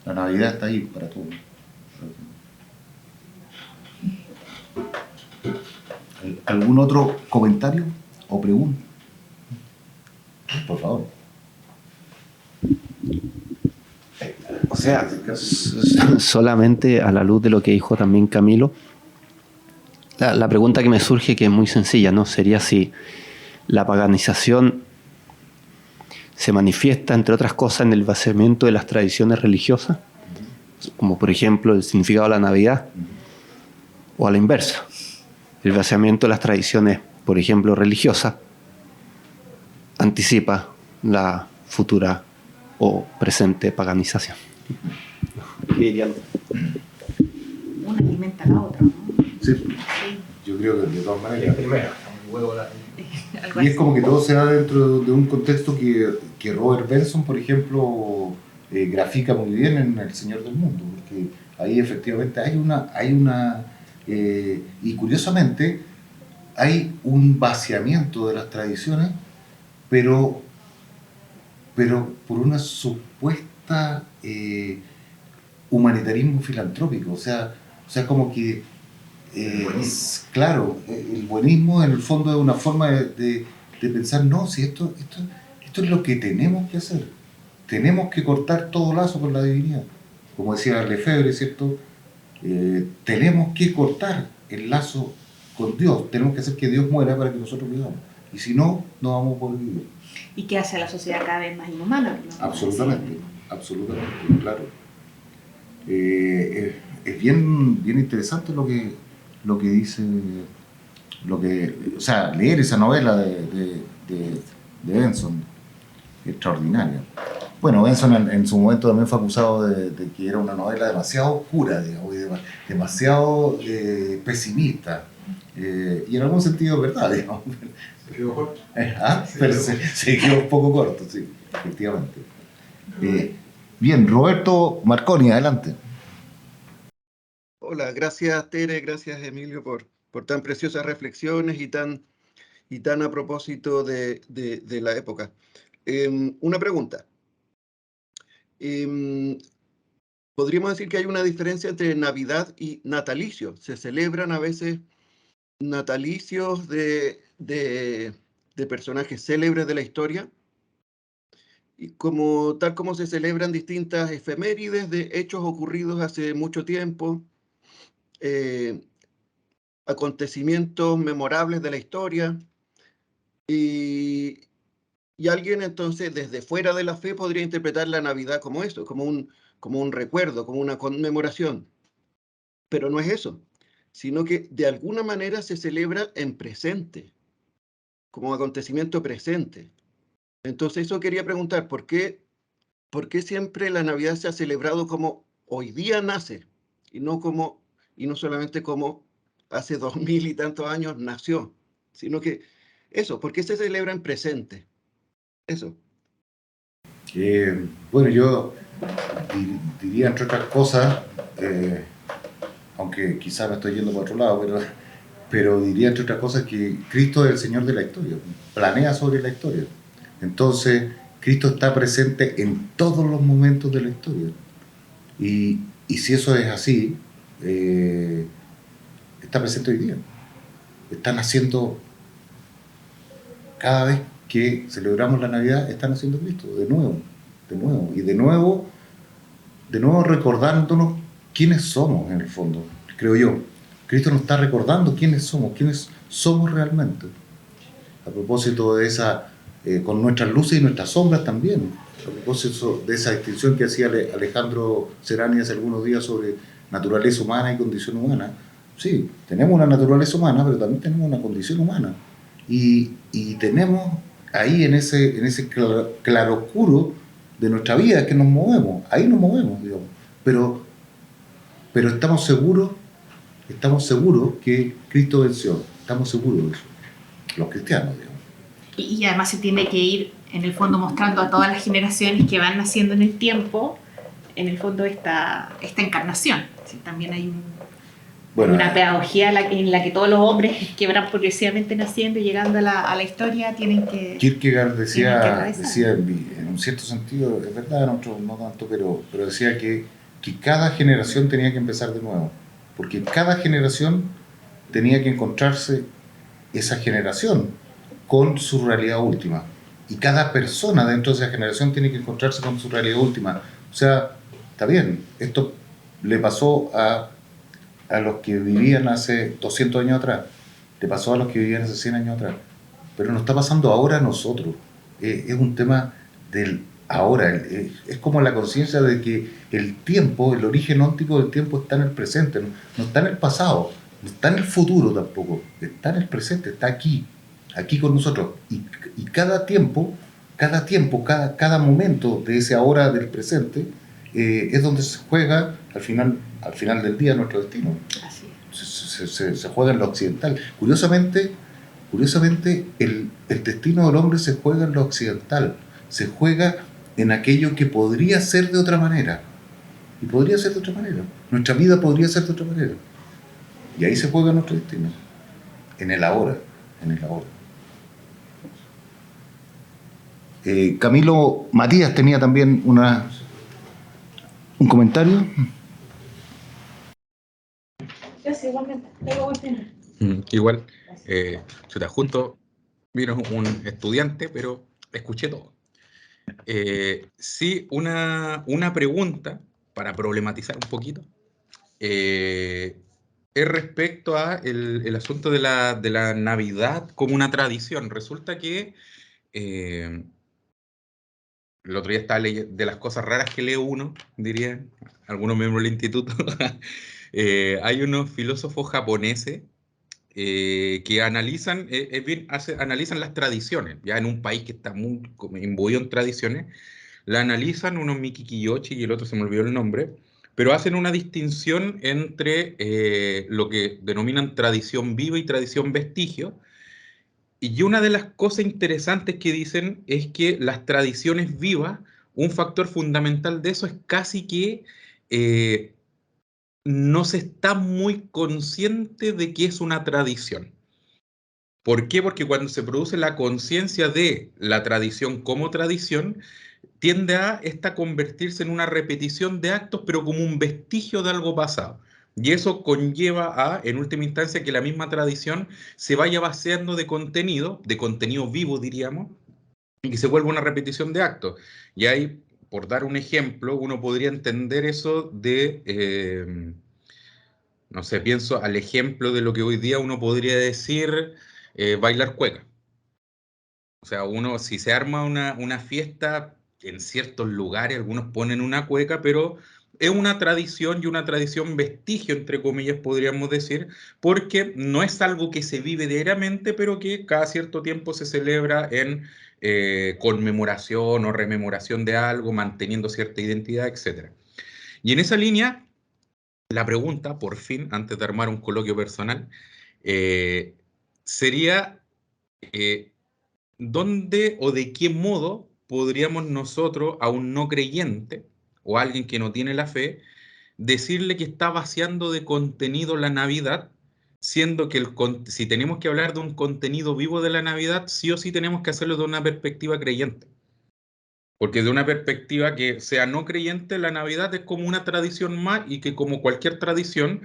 la Navidad está ahí para todos. ¿Algún otro comentario o pregunta? Por favor. O sea, solamente a la luz de lo que dijo también Camilo, la pregunta que me surge, que es muy sencilla, ¿no? Sería si la paganización se manifiesta, entre otras cosas, en el vaciamiento de las tradiciones religiosas, como por ejemplo el significado de la Navidad, o a la inversa, el vaciamiento de las tradiciones, por ejemplo, religiosas, anticipa la futura o presente paganización. Una alimenta a la otra, ¿no? Sí, yo creo que de todas maneras. Y es como que todo se da dentro de un contexto que Robert Benson, por ejemplo, grafica muy bien en El Señor del Mundo, porque ahí efectivamente hay una y curiosamente hay un vaciamiento de las tradiciones, pero por una supuesta humanitarismo filantrópico. O sea como que, claro, el buenismo en el fondo es una forma de pensar, no, si esto es lo que tenemos que hacer. Tenemos que cortar todo lazo con la divinidad. Como decía Lefebvre, ¿cierto? Tenemos que cortar el lazo con Dios. Tenemos que hacer que Dios muera para que nosotros vivamos. Y si no, no vamos a poder vivir. Y que hace a la sociedad cada vez más inhumana. Absolutamente, claro. Es bien interesante lo que dice, o sea, leer esa novela de Benson, extraordinaria. Bueno, Benson en su momento también fue acusado de que era una novela demasiado oscura, digamos, y demasiado pesimista. Y en algún sentido es verdad, digamos. Se quedó corto. Pero se quedó un poco corto, sí, efectivamente. Bien, Roberto Marconi, adelante. Hola, gracias Tere, gracias Emilio por tan preciosas reflexiones y tan a propósito de la época. Una pregunta. Podríamos decir que hay una diferencia entre Navidad y natalicio. Se celebran a veces natalicios de personajes célebres de la historia, y tal como se celebran distintas efemérides de hechos ocurridos hace mucho tiempo, acontecimientos memorables de la historia, y alguien entonces desde fuera de la fe podría interpretar la Navidad como eso, como un recuerdo, como una conmemoración. Pero no es eso, sino que de alguna manera se celebra en presente, como acontecimiento presente. Entonces eso quería preguntar, ¿por qué siempre la Navidad se ha celebrado como hoy día nace y no solamente como hace 2000 y tantos años nació, sino que eso, ¿por qué se celebra en presente? Eso. Bueno, yo diría, entre otras cosas, aunque quizás me estoy yendo por otro lado, pero diría, entre otras cosas, que Cristo es el Señor de la historia, planea sobre la historia. Entonces, Cristo está presente en todos los momentos de la historia. Y si eso es así, está presente hoy día. Está naciendo, cada vez que celebramos la Navidad, está naciendo Cristo, de nuevo. Y de nuevo recordándonos quiénes somos en el fondo, creo yo. Cristo nos está recordando quiénes somos realmente. A propósito de esa, con nuestras luces y nuestras sombras también. A propósito de esa distinción que hacía Alejandro Serani hace algunos días sobre naturaleza humana y condición humana. Sí, tenemos una naturaleza humana, pero también tenemos una condición humana. Y tenemos ahí en ese claroscuro de nuestra vida que nos movemos, ahí nos movemos, digamos. Pero estamos seguros que Cristo venció, estamos seguros de eso, los cristianos, digamos. Y además se tiene que ir, en el fondo, mostrando a todas las generaciones que van naciendo en el tiempo, en el fondo, esta encarnación. Sí, también hay una pedagogía en la que todos los hombres que van progresivamente naciendo y llegando a la historia tienen que... Kierkegaard decía en un cierto sentido, es verdad, en otro no tanto, pero decía que cada generación tenía que empezar de nuevo, porque cada generación tenía que encontrarse esa generación con su realidad última, y cada persona dentro de esa generación tiene que encontrarse con su realidad última. O sea, está bien, esto le pasó a los que vivían hace 200 años atrás, le pasó a los que vivían hace 100 años atrás, pero nos está pasando ahora a nosotros. Es un tema del ahora, es como la conciencia de que el tiempo, el origen óntico del tiempo está en el presente, no está en el pasado, no está en el futuro tampoco, está en el presente, está aquí con nosotros. Y cada momento de ese ahora del presente es donde se juega al final del día nuestro destino. Así es. Se juega en lo occidental. Curiosamente el destino del hombre se juega en lo occidental, se juega en aquello que podría ser de otra manera. Y podría ser de otra manera. Nuestra vida podría ser de otra manera. Y ahí se juega nuestro destino, en el ahora. en el ahora. Camilo, Matías tenía también un comentario. Igual, justo vino un estudiante, pero escuché todo. Sí, una pregunta para problematizar un poquito. Es respecto a el asunto de la Navidad como una tradición. Resulta que el otro día estaba leyendo de las cosas raras que lee uno, dirían algunos miembros del instituto. Hay unos filósofos japoneses que analizan, analizan las tradiciones, ya en un país que está muy como imbuido en tradiciones, la analizan, uno Miki Kiyoshi y el otro se me olvidó el nombre, pero hacen una distinción entre lo que denominan tradición viva y tradición vestigio. Y una de las cosas interesantes que dicen es que las tradiciones vivas, un factor fundamental de eso es casi que eh, no se está muy consciente de que es una tradición. ¿Por qué? Porque cuando se produce la conciencia de la tradición como tradición, tiende a esta convertirse en una repetición de actos, pero como un vestigio de algo pasado. Y eso conlleva a, en última instancia, que la misma tradición se vaya vaciando de contenido vivo, diríamos, y que se vuelva una repetición de actos. Y ahí, por dar un ejemplo, uno podría entender eso no sé, pienso al ejemplo de lo que hoy día uno podría decir bailar cueca. O sea, uno, si se arma una fiesta en ciertos lugares, algunos ponen una cueca, pero es una tradición y una tradición vestigio, entre comillas, podríamos decir, porque no es algo que se vive diariamente, pero que cada cierto tiempo se celebra en conmemoración o rememoración de algo, manteniendo cierta identidad, etc. Y en esa línea, la pregunta, por fin, antes de armar un coloquio personal, eh, sería... eh, ¿dónde o de qué modo podríamos nosotros a un no creyente o a alguien que no tiene la fe decirle que está vaciando de contenido la Navidad, siendo que si tenemos que hablar de un contenido vivo de la Navidad, sí o sí tenemos que hacerlo de una perspectiva creyente? Porque de una perspectiva que sea no creyente, la Navidad es como una tradición más y que como cualquier tradición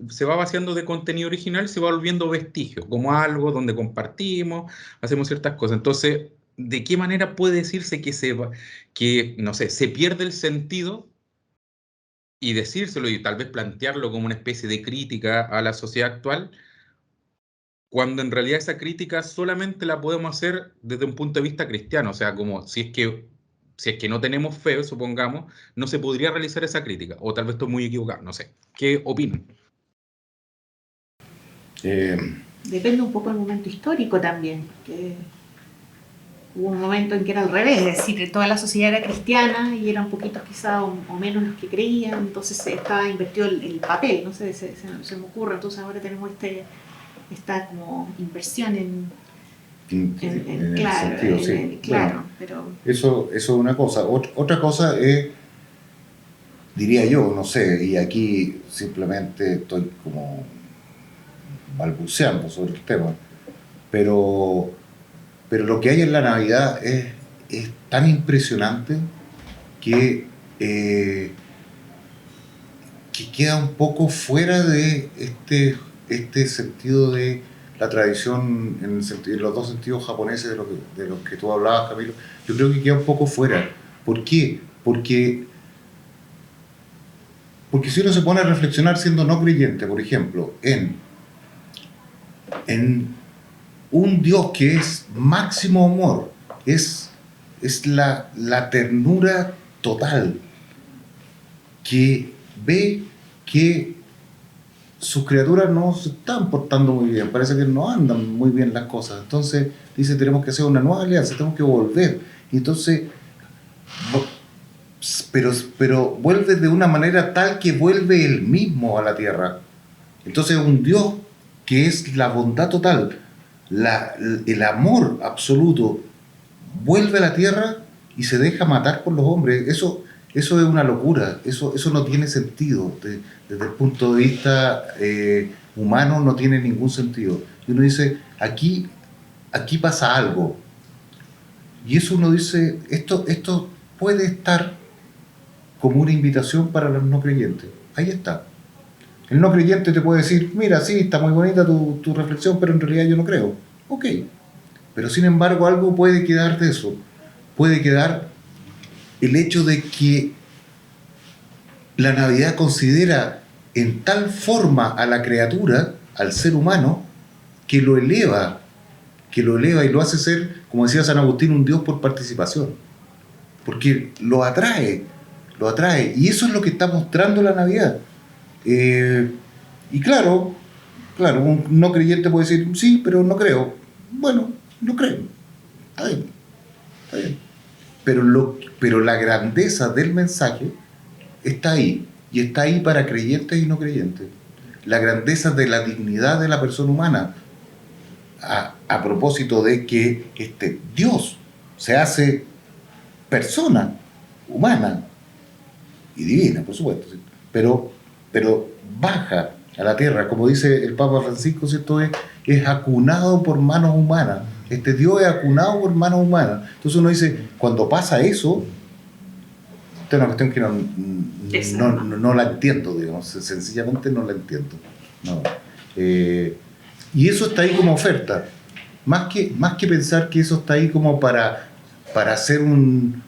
se va vaciando de contenido original, se va volviendo vestigio, como algo donde compartimos, hacemos ciertas cosas. Entonces, ¿de qué manera puede decirse que no sé, se pierde el sentido y decírselo y tal vez plantearlo como una especie de crítica a la sociedad actual, cuando en realidad esa crítica solamente la podemos hacer desde un punto de vista cristiano? O sea, como si es que no tenemos fe, supongamos, no se podría realizar esa crítica, o tal vez estoy muy equivocado, no sé. ¿Qué opinan? Eh, Depende un poco del momento histórico también, que hubo un momento en que era al revés, es decir, que toda la sociedad era cristiana y eran poquitos quizás o menos los que creían, entonces estaba invertido el papel, no sé, se me ocurre, entonces ahora tenemos esta como inversión en el claro, sentido, sí. claro, Bueno, pero eso es una cosa. Otra cosa es, diría yo, no sé, y aquí simplemente estoy como balbuceando sobre el tema, pero lo que hay en la Navidad es tan impresionante que, que queda un poco fuera de este sentido de la tradición, en los dos sentidos japoneses de los que tú hablabas, Camilo. Yo creo que queda un poco fuera. ¿Por qué? Porque si uno se pone a reflexionar siendo no creyente, por ejemplo, en un Dios que es máximo amor, es la ternura total, que ve que sus criaturas no se están portando muy bien, parece que no andan muy bien las cosas, entonces dice, tenemos que hacer una nueva alianza, tenemos que volver, y entonces, pero vuelve de una manera tal que vuelve él mismo a la tierra. Entonces un Dios que es la bondad total, el amor absoluto, vuelve a la tierra y se deja matar por los hombres. Eso es una locura, eso no tiene sentido desde el punto de vista humano no tiene ningún sentido. Y uno dice, aquí pasa algo. Y eso uno dice, esto puede estar como una invitación para los no creyentes. Ahí está. El no creyente te puede decir, mira, sí, está muy bonita tu reflexión, pero en realidad yo no creo. Ok. Pero sin embargo algo puede quedar de eso. Puede quedar el hecho de que la Navidad considera en tal forma a la criatura, al ser humano, que lo eleva y lo hace ser, como decía San Agustín, un Dios por participación. Porque lo atrae. Y eso es lo que está mostrando la Navidad. Y claro, un no creyente puede decir, sí, pero no creo. Bueno, no creo. Está bien. Pero la grandeza del mensaje está ahí. Y está ahí para creyentes y no creyentes. La grandeza de la dignidad de la persona humana. A propósito de que Dios se hace persona humana y divina, por supuesto, ¿sí? pero baja a la tierra, como dice el Papa Francisco, ¿cierto? Es acunado por manos humanas. Dios es acunado por manos humanas. Entonces uno dice, cuando pasa eso, esta es una cuestión que no la entiendo, digamos, sencillamente no la entiendo. No. Y eso está ahí como oferta. Más que pensar que eso está ahí como para hacer un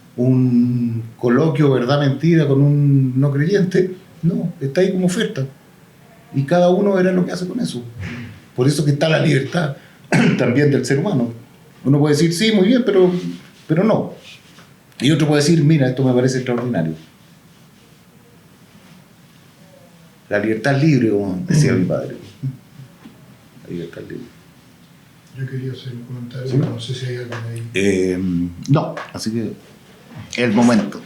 coloquio verdad-mentira con un no creyente, no, está ahí como oferta. Y cada uno verá lo que hace con eso. Por eso que está la libertad también del ser humano. Uno puede decir, sí, muy bien, pero no. Y otro puede decir, mira, esto me parece extraordinario. La libertad es libre, como decía mi padre. La libertad es libre. Yo quería hacer un comentario, ¿Sí? No sé si hay alguien ahí. No, así que el momento.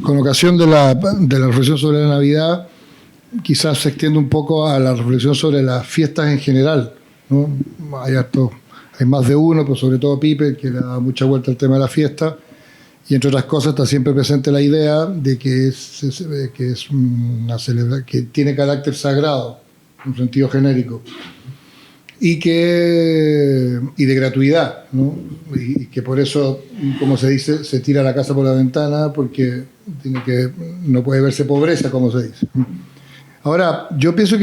Con ocasión de la reflexión sobre la Navidad, quizás se extiende un poco a la reflexión sobre las fiestas en general, ¿no? Hay más de uno, pero sobre todo Pipe, que le da mucha vuelta al tema de la fiesta, y entre otras cosas está siempre presente la idea de que es una celebración que tiene carácter sagrado, en un sentido genérico, y de gratuidad, ¿no? Y que por eso, como se dice, se tira la casa por la ventana porque no puede verse pobreza, como se dice. Ahora, yo pienso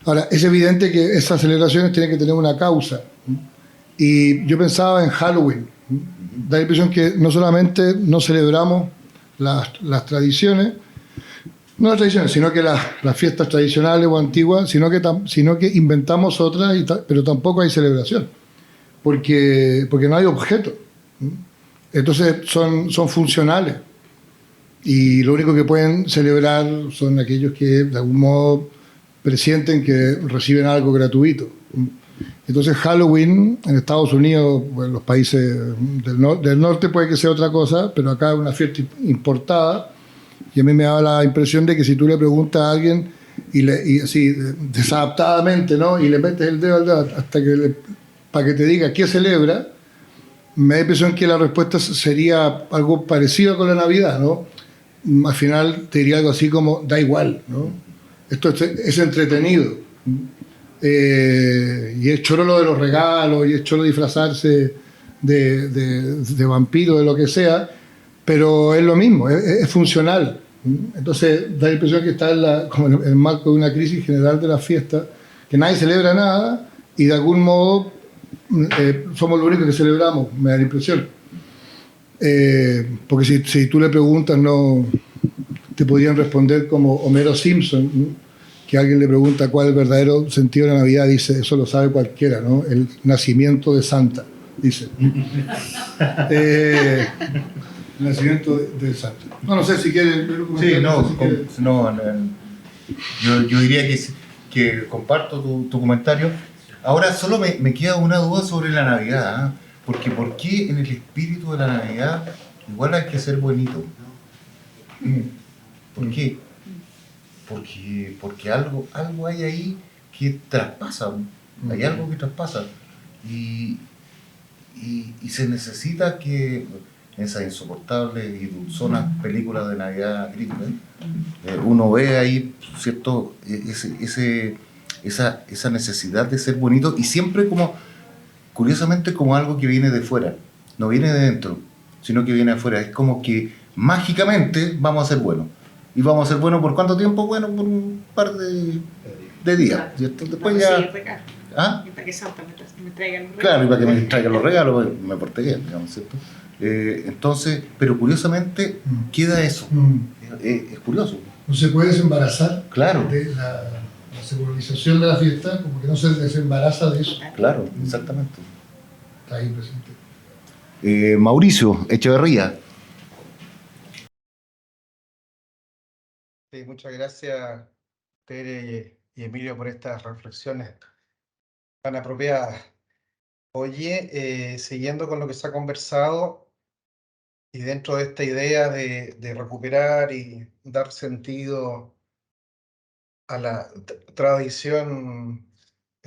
ahora es evidente que esas celebraciones tienen que tener una causa, y yo pensaba en Halloween. Da la impresión que no solamente no celebramos las tradiciones, no las tradiciones, sino que las fiestas tradicionales o antiguas, sino que inventamos otras, pero tampoco hay celebración, porque no hay objeto. Entonces son funcionales, y lo único que pueden celebrar son aquellos que de algún modo presienten que reciben algo gratuito. Entonces Halloween en Estados Unidos, en los países del norte puede que sea otra cosa, pero acá es una fiesta importada. Y a mí me da la impresión de que si tú le preguntas a alguien y así desadaptadamente, ¿no? Y le metes el dedo al dedo para que te diga qué celebra, me da la impresión que la respuesta sería algo parecido con la Navidad, ¿no? Al final te diría algo así como, da igual, ¿no? Esto es entretenido. Y es choro lo de los regalos, y es choro disfrazarse de vampiro, de lo que sea, pero es lo mismo, es funcional. Entonces da la impresión que está como en el marco de una crisis general de la fiesta, que nadie celebra nada y de algún modo somos los únicos que celebramos, me da la impresión. Porque si tú le preguntas, no te podrían responder como Homero Simpson, ¿no? Que alguien le pregunta cuál es el verdadero sentido de la Navidad, dice, eso lo sabe cualquiera, ¿no? El nacimiento de Santa, dice. El nacimiento de Santa. No sé si quiere... Sí, yo diría que comparto tu comentario. Ahora solo me queda una duda sobre la Navidad, ¿eh? Porque ¿por qué en el espíritu de la Navidad igual hay que ser bonito? ¿Por qué? Porque algo hay ahí que traspasa, hay algo que traspasa, y se necesita que esas insoportables y dulzonas películas de Navidad gringas, uno ve ahí, ¿cierto?, esa necesidad de ser bonito, y siempre como, curiosamente, como algo que viene de fuera, no viene de dentro, sino que viene de afuera. Es como que mágicamente vamos a ser buenos. ¿Y vamos a ser buenos por cuánto tiempo? Bueno, por un par de días. ¿Cierto? Después ya... ¿Ah? Y para que Santa me traiga los regalos. Claro, y para que me traigan los regalos, me porté bien, digamos, ¿cierto? Entonces, pero curiosamente queda eso. Es curioso. No se puede desembarazar Claro. de la secularización de la fiesta, como que no se desembaraza de eso. Claro, exactamente. Está ahí presente. Mauricio Echeverría. Sí, muchas gracias, Tere y Emilio, por estas reflexiones tan apropiadas. Oye, siguiendo con lo que se ha conversado y dentro de esta idea de recuperar y dar sentido a la tradición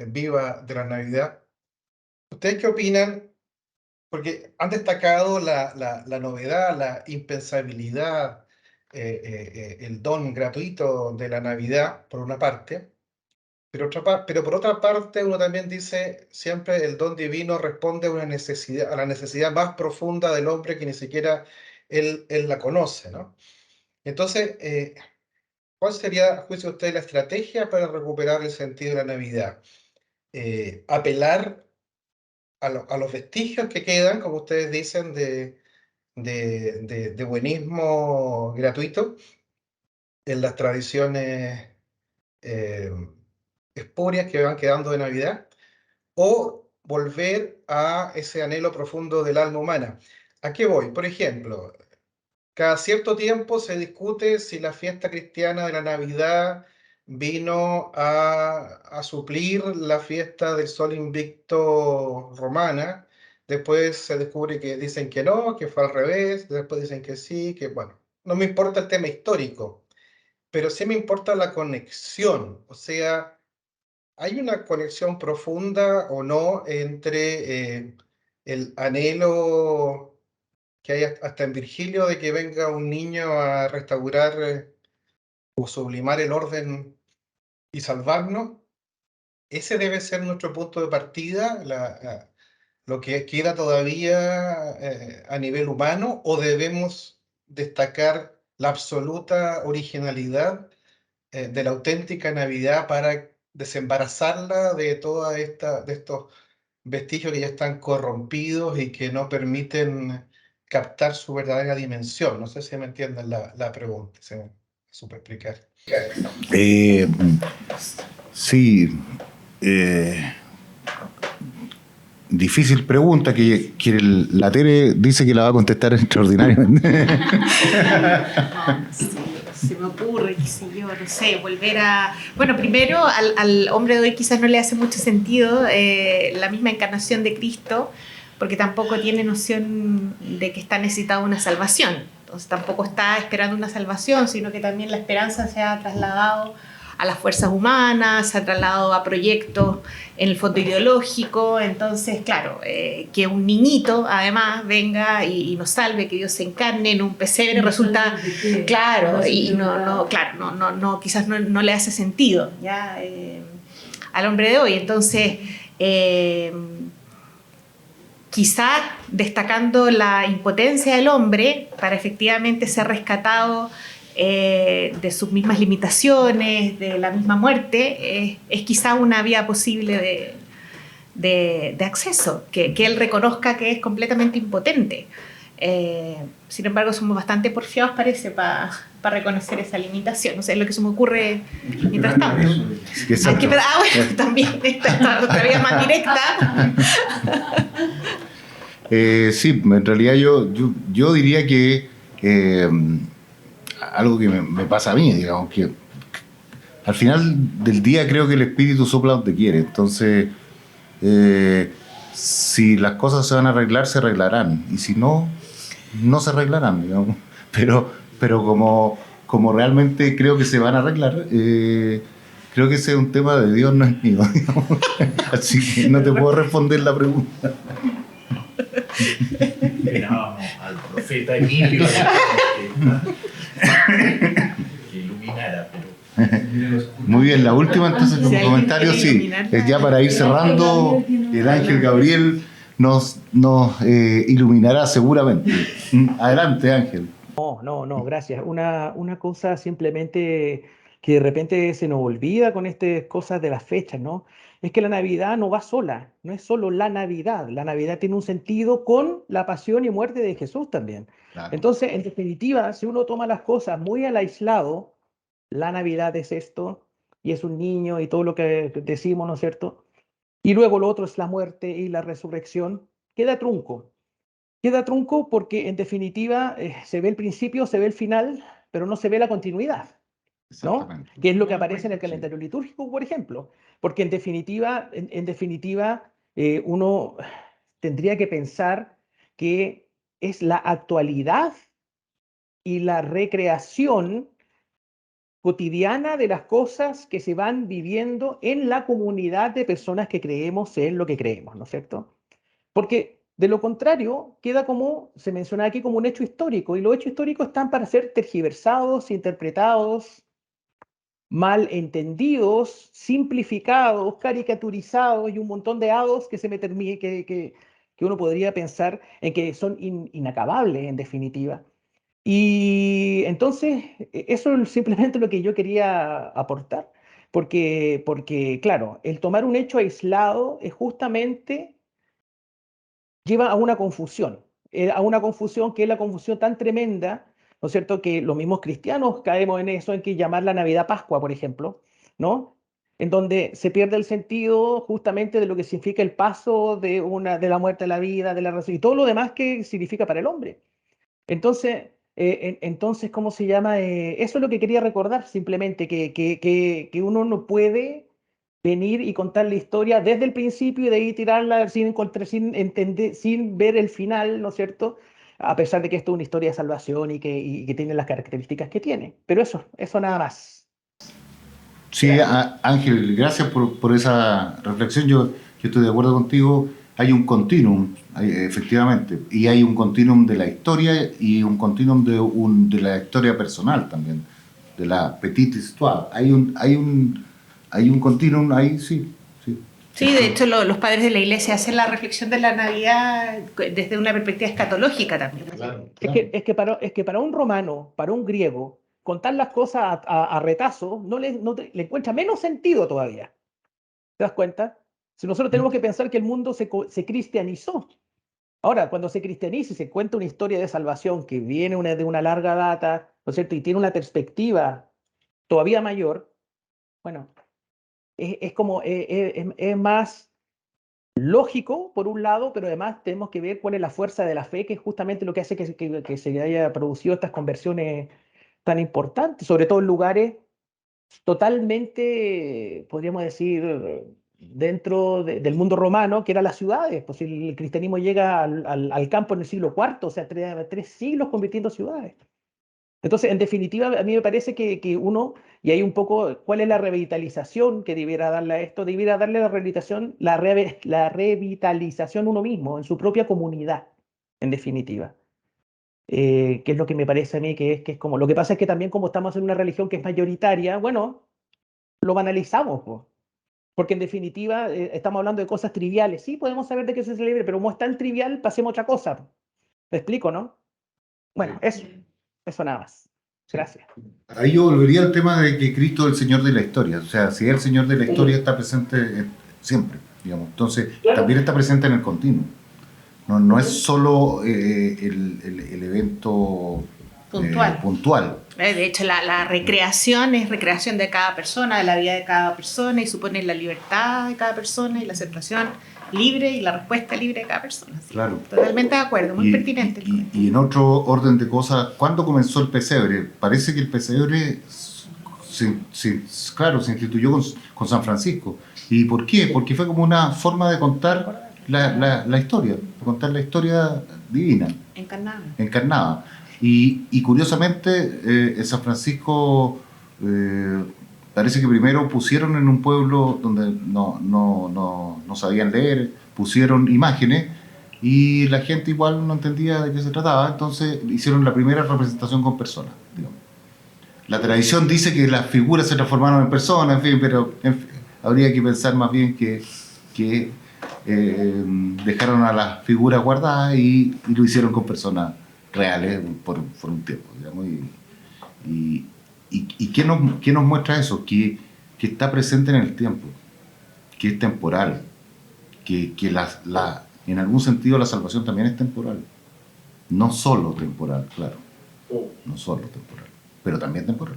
viva de la Navidad, ¿ustedes qué opinan? Porque han destacado la novedad, la impensabilidad, el don gratuito de la Navidad, por una parte, pero por otra parte uno también dice siempre el don divino responde a una necesidad, a la necesidad más profunda del hombre que ni siquiera él la conoce, ¿no? Entonces, ¿cuál sería, a juicio de usted, la estrategia para recuperar el sentido de la Navidad? Apelar a los vestigios que quedan, como ustedes dicen, de buenismo gratuito en las tradiciones espurias que van quedando de Navidad, o volver a ese anhelo profundo del alma humana. ¿A qué voy? Por ejemplo, cada cierto tiempo se discute si la fiesta cristiana de la Navidad vino a suplir la fiesta del Sol Invicto romana. Después se descubre que dicen que no, que fue al revés. Después dicen que sí, que bueno. No me importa el tema histórico, pero sí me importa la conexión. O sea, ¿hay una conexión profunda o no entre el anhelo que hay hasta en Virgilio de que venga un niño a restaurar o sublimar el orden y salvarnos? Ese debe ser nuestro punto de partida, lo que queda todavía a nivel humano, o debemos destacar la absoluta originalidad de la auténtica Navidad para desembarazarla de de estos vestigios que ya están corrompidos y que no permiten captar su verdadera dimensión. No sé si me entienden la pregunta, si me supe explicar. Sí, difícil pregunta que la Tere dice que la va a contestar extraordinariamente. Sí, se me ocurre, qué sé yo, no sé, volver a... Bueno, primero, al hombre de hoy quizás no le hace mucho sentido la misma encarnación de Cristo, porque tampoco tiene noción de que está necesitado una salvación. Entonces tampoco está esperando una salvación, sino que también la esperanza se ha trasladado a las fuerzas humanas, se ha trasladado a proyectos en el fondo ideológico. Entonces, claro, que un niñito además venga y nos salve, que Dios se encarne en un pesebre, resulta, claro, y no, quizás no le hace sentido ya al hombre de hoy. Entonces, quizá destacando la impotencia del hombre para efectivamente ser rescatado de sus mismas limitaciones, de la misma muerte, es quizá una vía posible de acceso, que él reconozca que es completamente impotente. Sin embargo, somos bastante porfiados, parece, para reconocer esa limitación. O sea, es lo que se me ocurre mientras tanto. Bueno, también esta otra vía más directa. Sí, en realidad yo diría que algo que me pasa a mí, digamos, que al final del día creo que el espíritu sopla donde quiere. Entonces, si las cosas se van a arreglar, se arreglarán. Y si no, no se arreglarán, digamos. Pero como realmente creo que se van a arreglar, creo que ese es un tema de Dios, no es mío, digamos. Así que no te puedo responder la pregunta. Esperábamos algo. profeta Emilio que iluminara, pero... Muy bien, la última entonces Si como alguien comentario, quiere sí, iluminar es ya para ir cerrando, el ángel Gabriel nos iluminará seguramente. Adelante, Ángel. No, gracias. Una cosa simplemente que de repente se nos olvida con estas cosas de las fechas, ¿no? Es que la Navidad no va sola, no es solo la Navidad. La Navidad tiene un sentido con la pasión y muerte de Jesús también. Claro. Entonces, en definitiva, si uno toma las cosas muy al aislado, la Navidad es esto, y es un niño y todo lo que decimos, ¿no es cierto? Y luego lo otro es la muerte y la resurrección, queda trunco. Queda trunco porque en definitiva se ve el principio, se ve el final, pero no se ve la continuidad, ¿no? Exactamente. Que es lo que aparece en el calendario litúrgico, por ejemplo. Porque en definitiva, uno tendría que pensar que es la actualidad y la recreación cotidiana de las cosas que se van viviendo en la comunidad de personas que creemos en lo que creemos, ¿no es cierto? Porque de lo contrario, queda como, se menciona aquí, como un hecho histórico, y los hechos históricos están para ser tergiversados, interpretados, mal entendidos, simplificados, caricaturizados, y un montón de hados que, que uno podría pensar en que son inacabables, en definitiva. Y entonces, eso es simplemente lo que yo quería aportar, porque claro, el tomar un hecho aislado es justamente lleva a una confusión que es la confusión tan tremenda, ¿no es cierto?, que los mismos cristianos caemos en eso, en que llamar la Navidad Pascua, por ejemplo, ¿no? En donde se pierde el sentido justamente de lo que significa el paso de la muerte a la vida, de la resurrección, y todo lo demás que significa para el hombre. Entonces, ¿cómo se llama? Eso es lo que quería recordar, simplemente, que uno no puede venir y contar la historia desde el principio y de ahí tirarla sin entender, sin ver el final, ¿no es cierto? A pesar de que esto es una historia de salvación y que tiene las características que tiene. Pero eso nada más. Sí, Ángel, gracias por esa reflexión. Yo estoy de acuerdo contigo. Hay un continuum, efectivamente, y hay un continuum de la historia y un continuum de la historia personal también, de la petite histoire. Hay un continuum ahí, sí. Sí, de hecho los padres de la iglesia hacen la reflexión de la Navidad desde una perspectiva escatológica también. Claro. Es que para un romano, para un griego, contar las cosas a retazo le encuentra menos sentido todavía. ¿Te das cuenta? Si nosotros tenemos que pensar que el mundo se cristianizó. Ahora, cuando se cristianiza y se cuenta una historia de salvación que viene de una larga data, ¿no es cierto? Y tiene una perspectiva todavía mayor, bueno, es más lógico, por un lado, pero además tenemos que ver cuál es la fuerza de la fe, que es justamente lo que hace que se haya producido estas conversiones tan importantes, sobre todo en lugares totalmente, podríamos decir, dentro del mundo romano, que eran las ciudades. Pues el cristianismo llega al campo en el siglo IV, o sea, tres siglos convirtiendo ciudades. Entonces, en definitiva, a mí me parece que uno, y hay un poco, ¿cuál es la revitalización que debiera darle a esto? Debiera darle la revitalización uno mismo, en su propia comunidad, en definitiva. Que es lo que me parece a mí que es como, lo que pasa es que también como estamos en una religión que es mayoritaria, bueno, lo banalizamos, po. Porque en definitiva estamos hablando de cosas triviales. Sí, podemos saber de qué se celebra, pero como es tan trivial, pasemos a otra cosa, po. ¿Me explico, no? Bueno, eso nada más. Gracias. Ahí yo volvería al tema de que Cristo es el Señor de la historia. O sea, si es el Señor de la historia, está presente siempre, digamos. Entonces, también está presente en el continuo. No es solo el evento puntual. De hecho, la recreación es recreación de cada persona, de la vida de cada persona, y supone la libertad de cada persona y la aceptación libre y la respuesta libre de cada persona. Sí, claro. Totalmente de acuerdo, muy pertinente. Y en otro orden de cosas, ¿cuándo comenzó el pesebre? Parece que el pesebre, claro, se instituyó con San Francisco. ¿Y por qué? Porque fue como una forma de contar la historia, de contar la historia divina. Encarnada. Y curiosamente, en San Francisco parece que primero pusieron en un pueblo donde no sabían leer, pusieron imágenes y la gente igual no entendía de qué se trataba, entonces hicieron la primera representación con personas, digamos. La tradición dice que las figuras se transformaron en personas, en fin, pero habría que pensar más bien que dejaron a las figuras guardadas y lo hicieron con personas reales por un tiempo, digamos. ¿Y qué nos muestra eso? Que está presente en el tiempo, que es temporal, que en algún sentido la salvación también es temporal. No solo temporal, claro. No solo temporal, pero también temporal.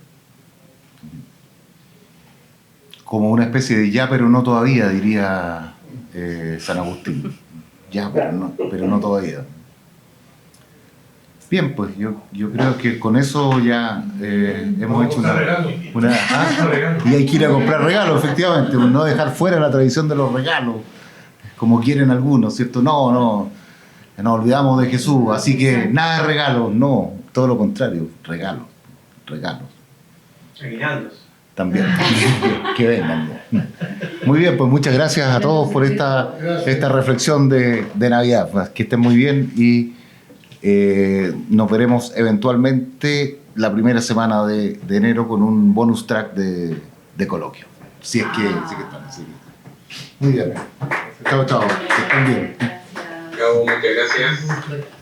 Como una especie de ya pero no todavía, diría San Agustín. Ya pero no todavía. Bien, pues yo creo que con eso ya hemos hecho y hay que ir a comprar regalos, efectivamente, no dejar fuera la tradición de los regalos, como quieren algunos, ¿cierto? No, nos olvidamos de Jesús, así que nada de regalos, no, todo lo contrario, regalos. Aguinaldos. También, que vengan. Muy bien, pues muchas gracias a todos por esta reflexión de Navidad, pues, que estén muy bien y nos veremos eventualmente la primera semana de enero con un bonus track de coloquio. Si es que están. Muy bien. Chao. Que estén bien. Chao, muchas gracias.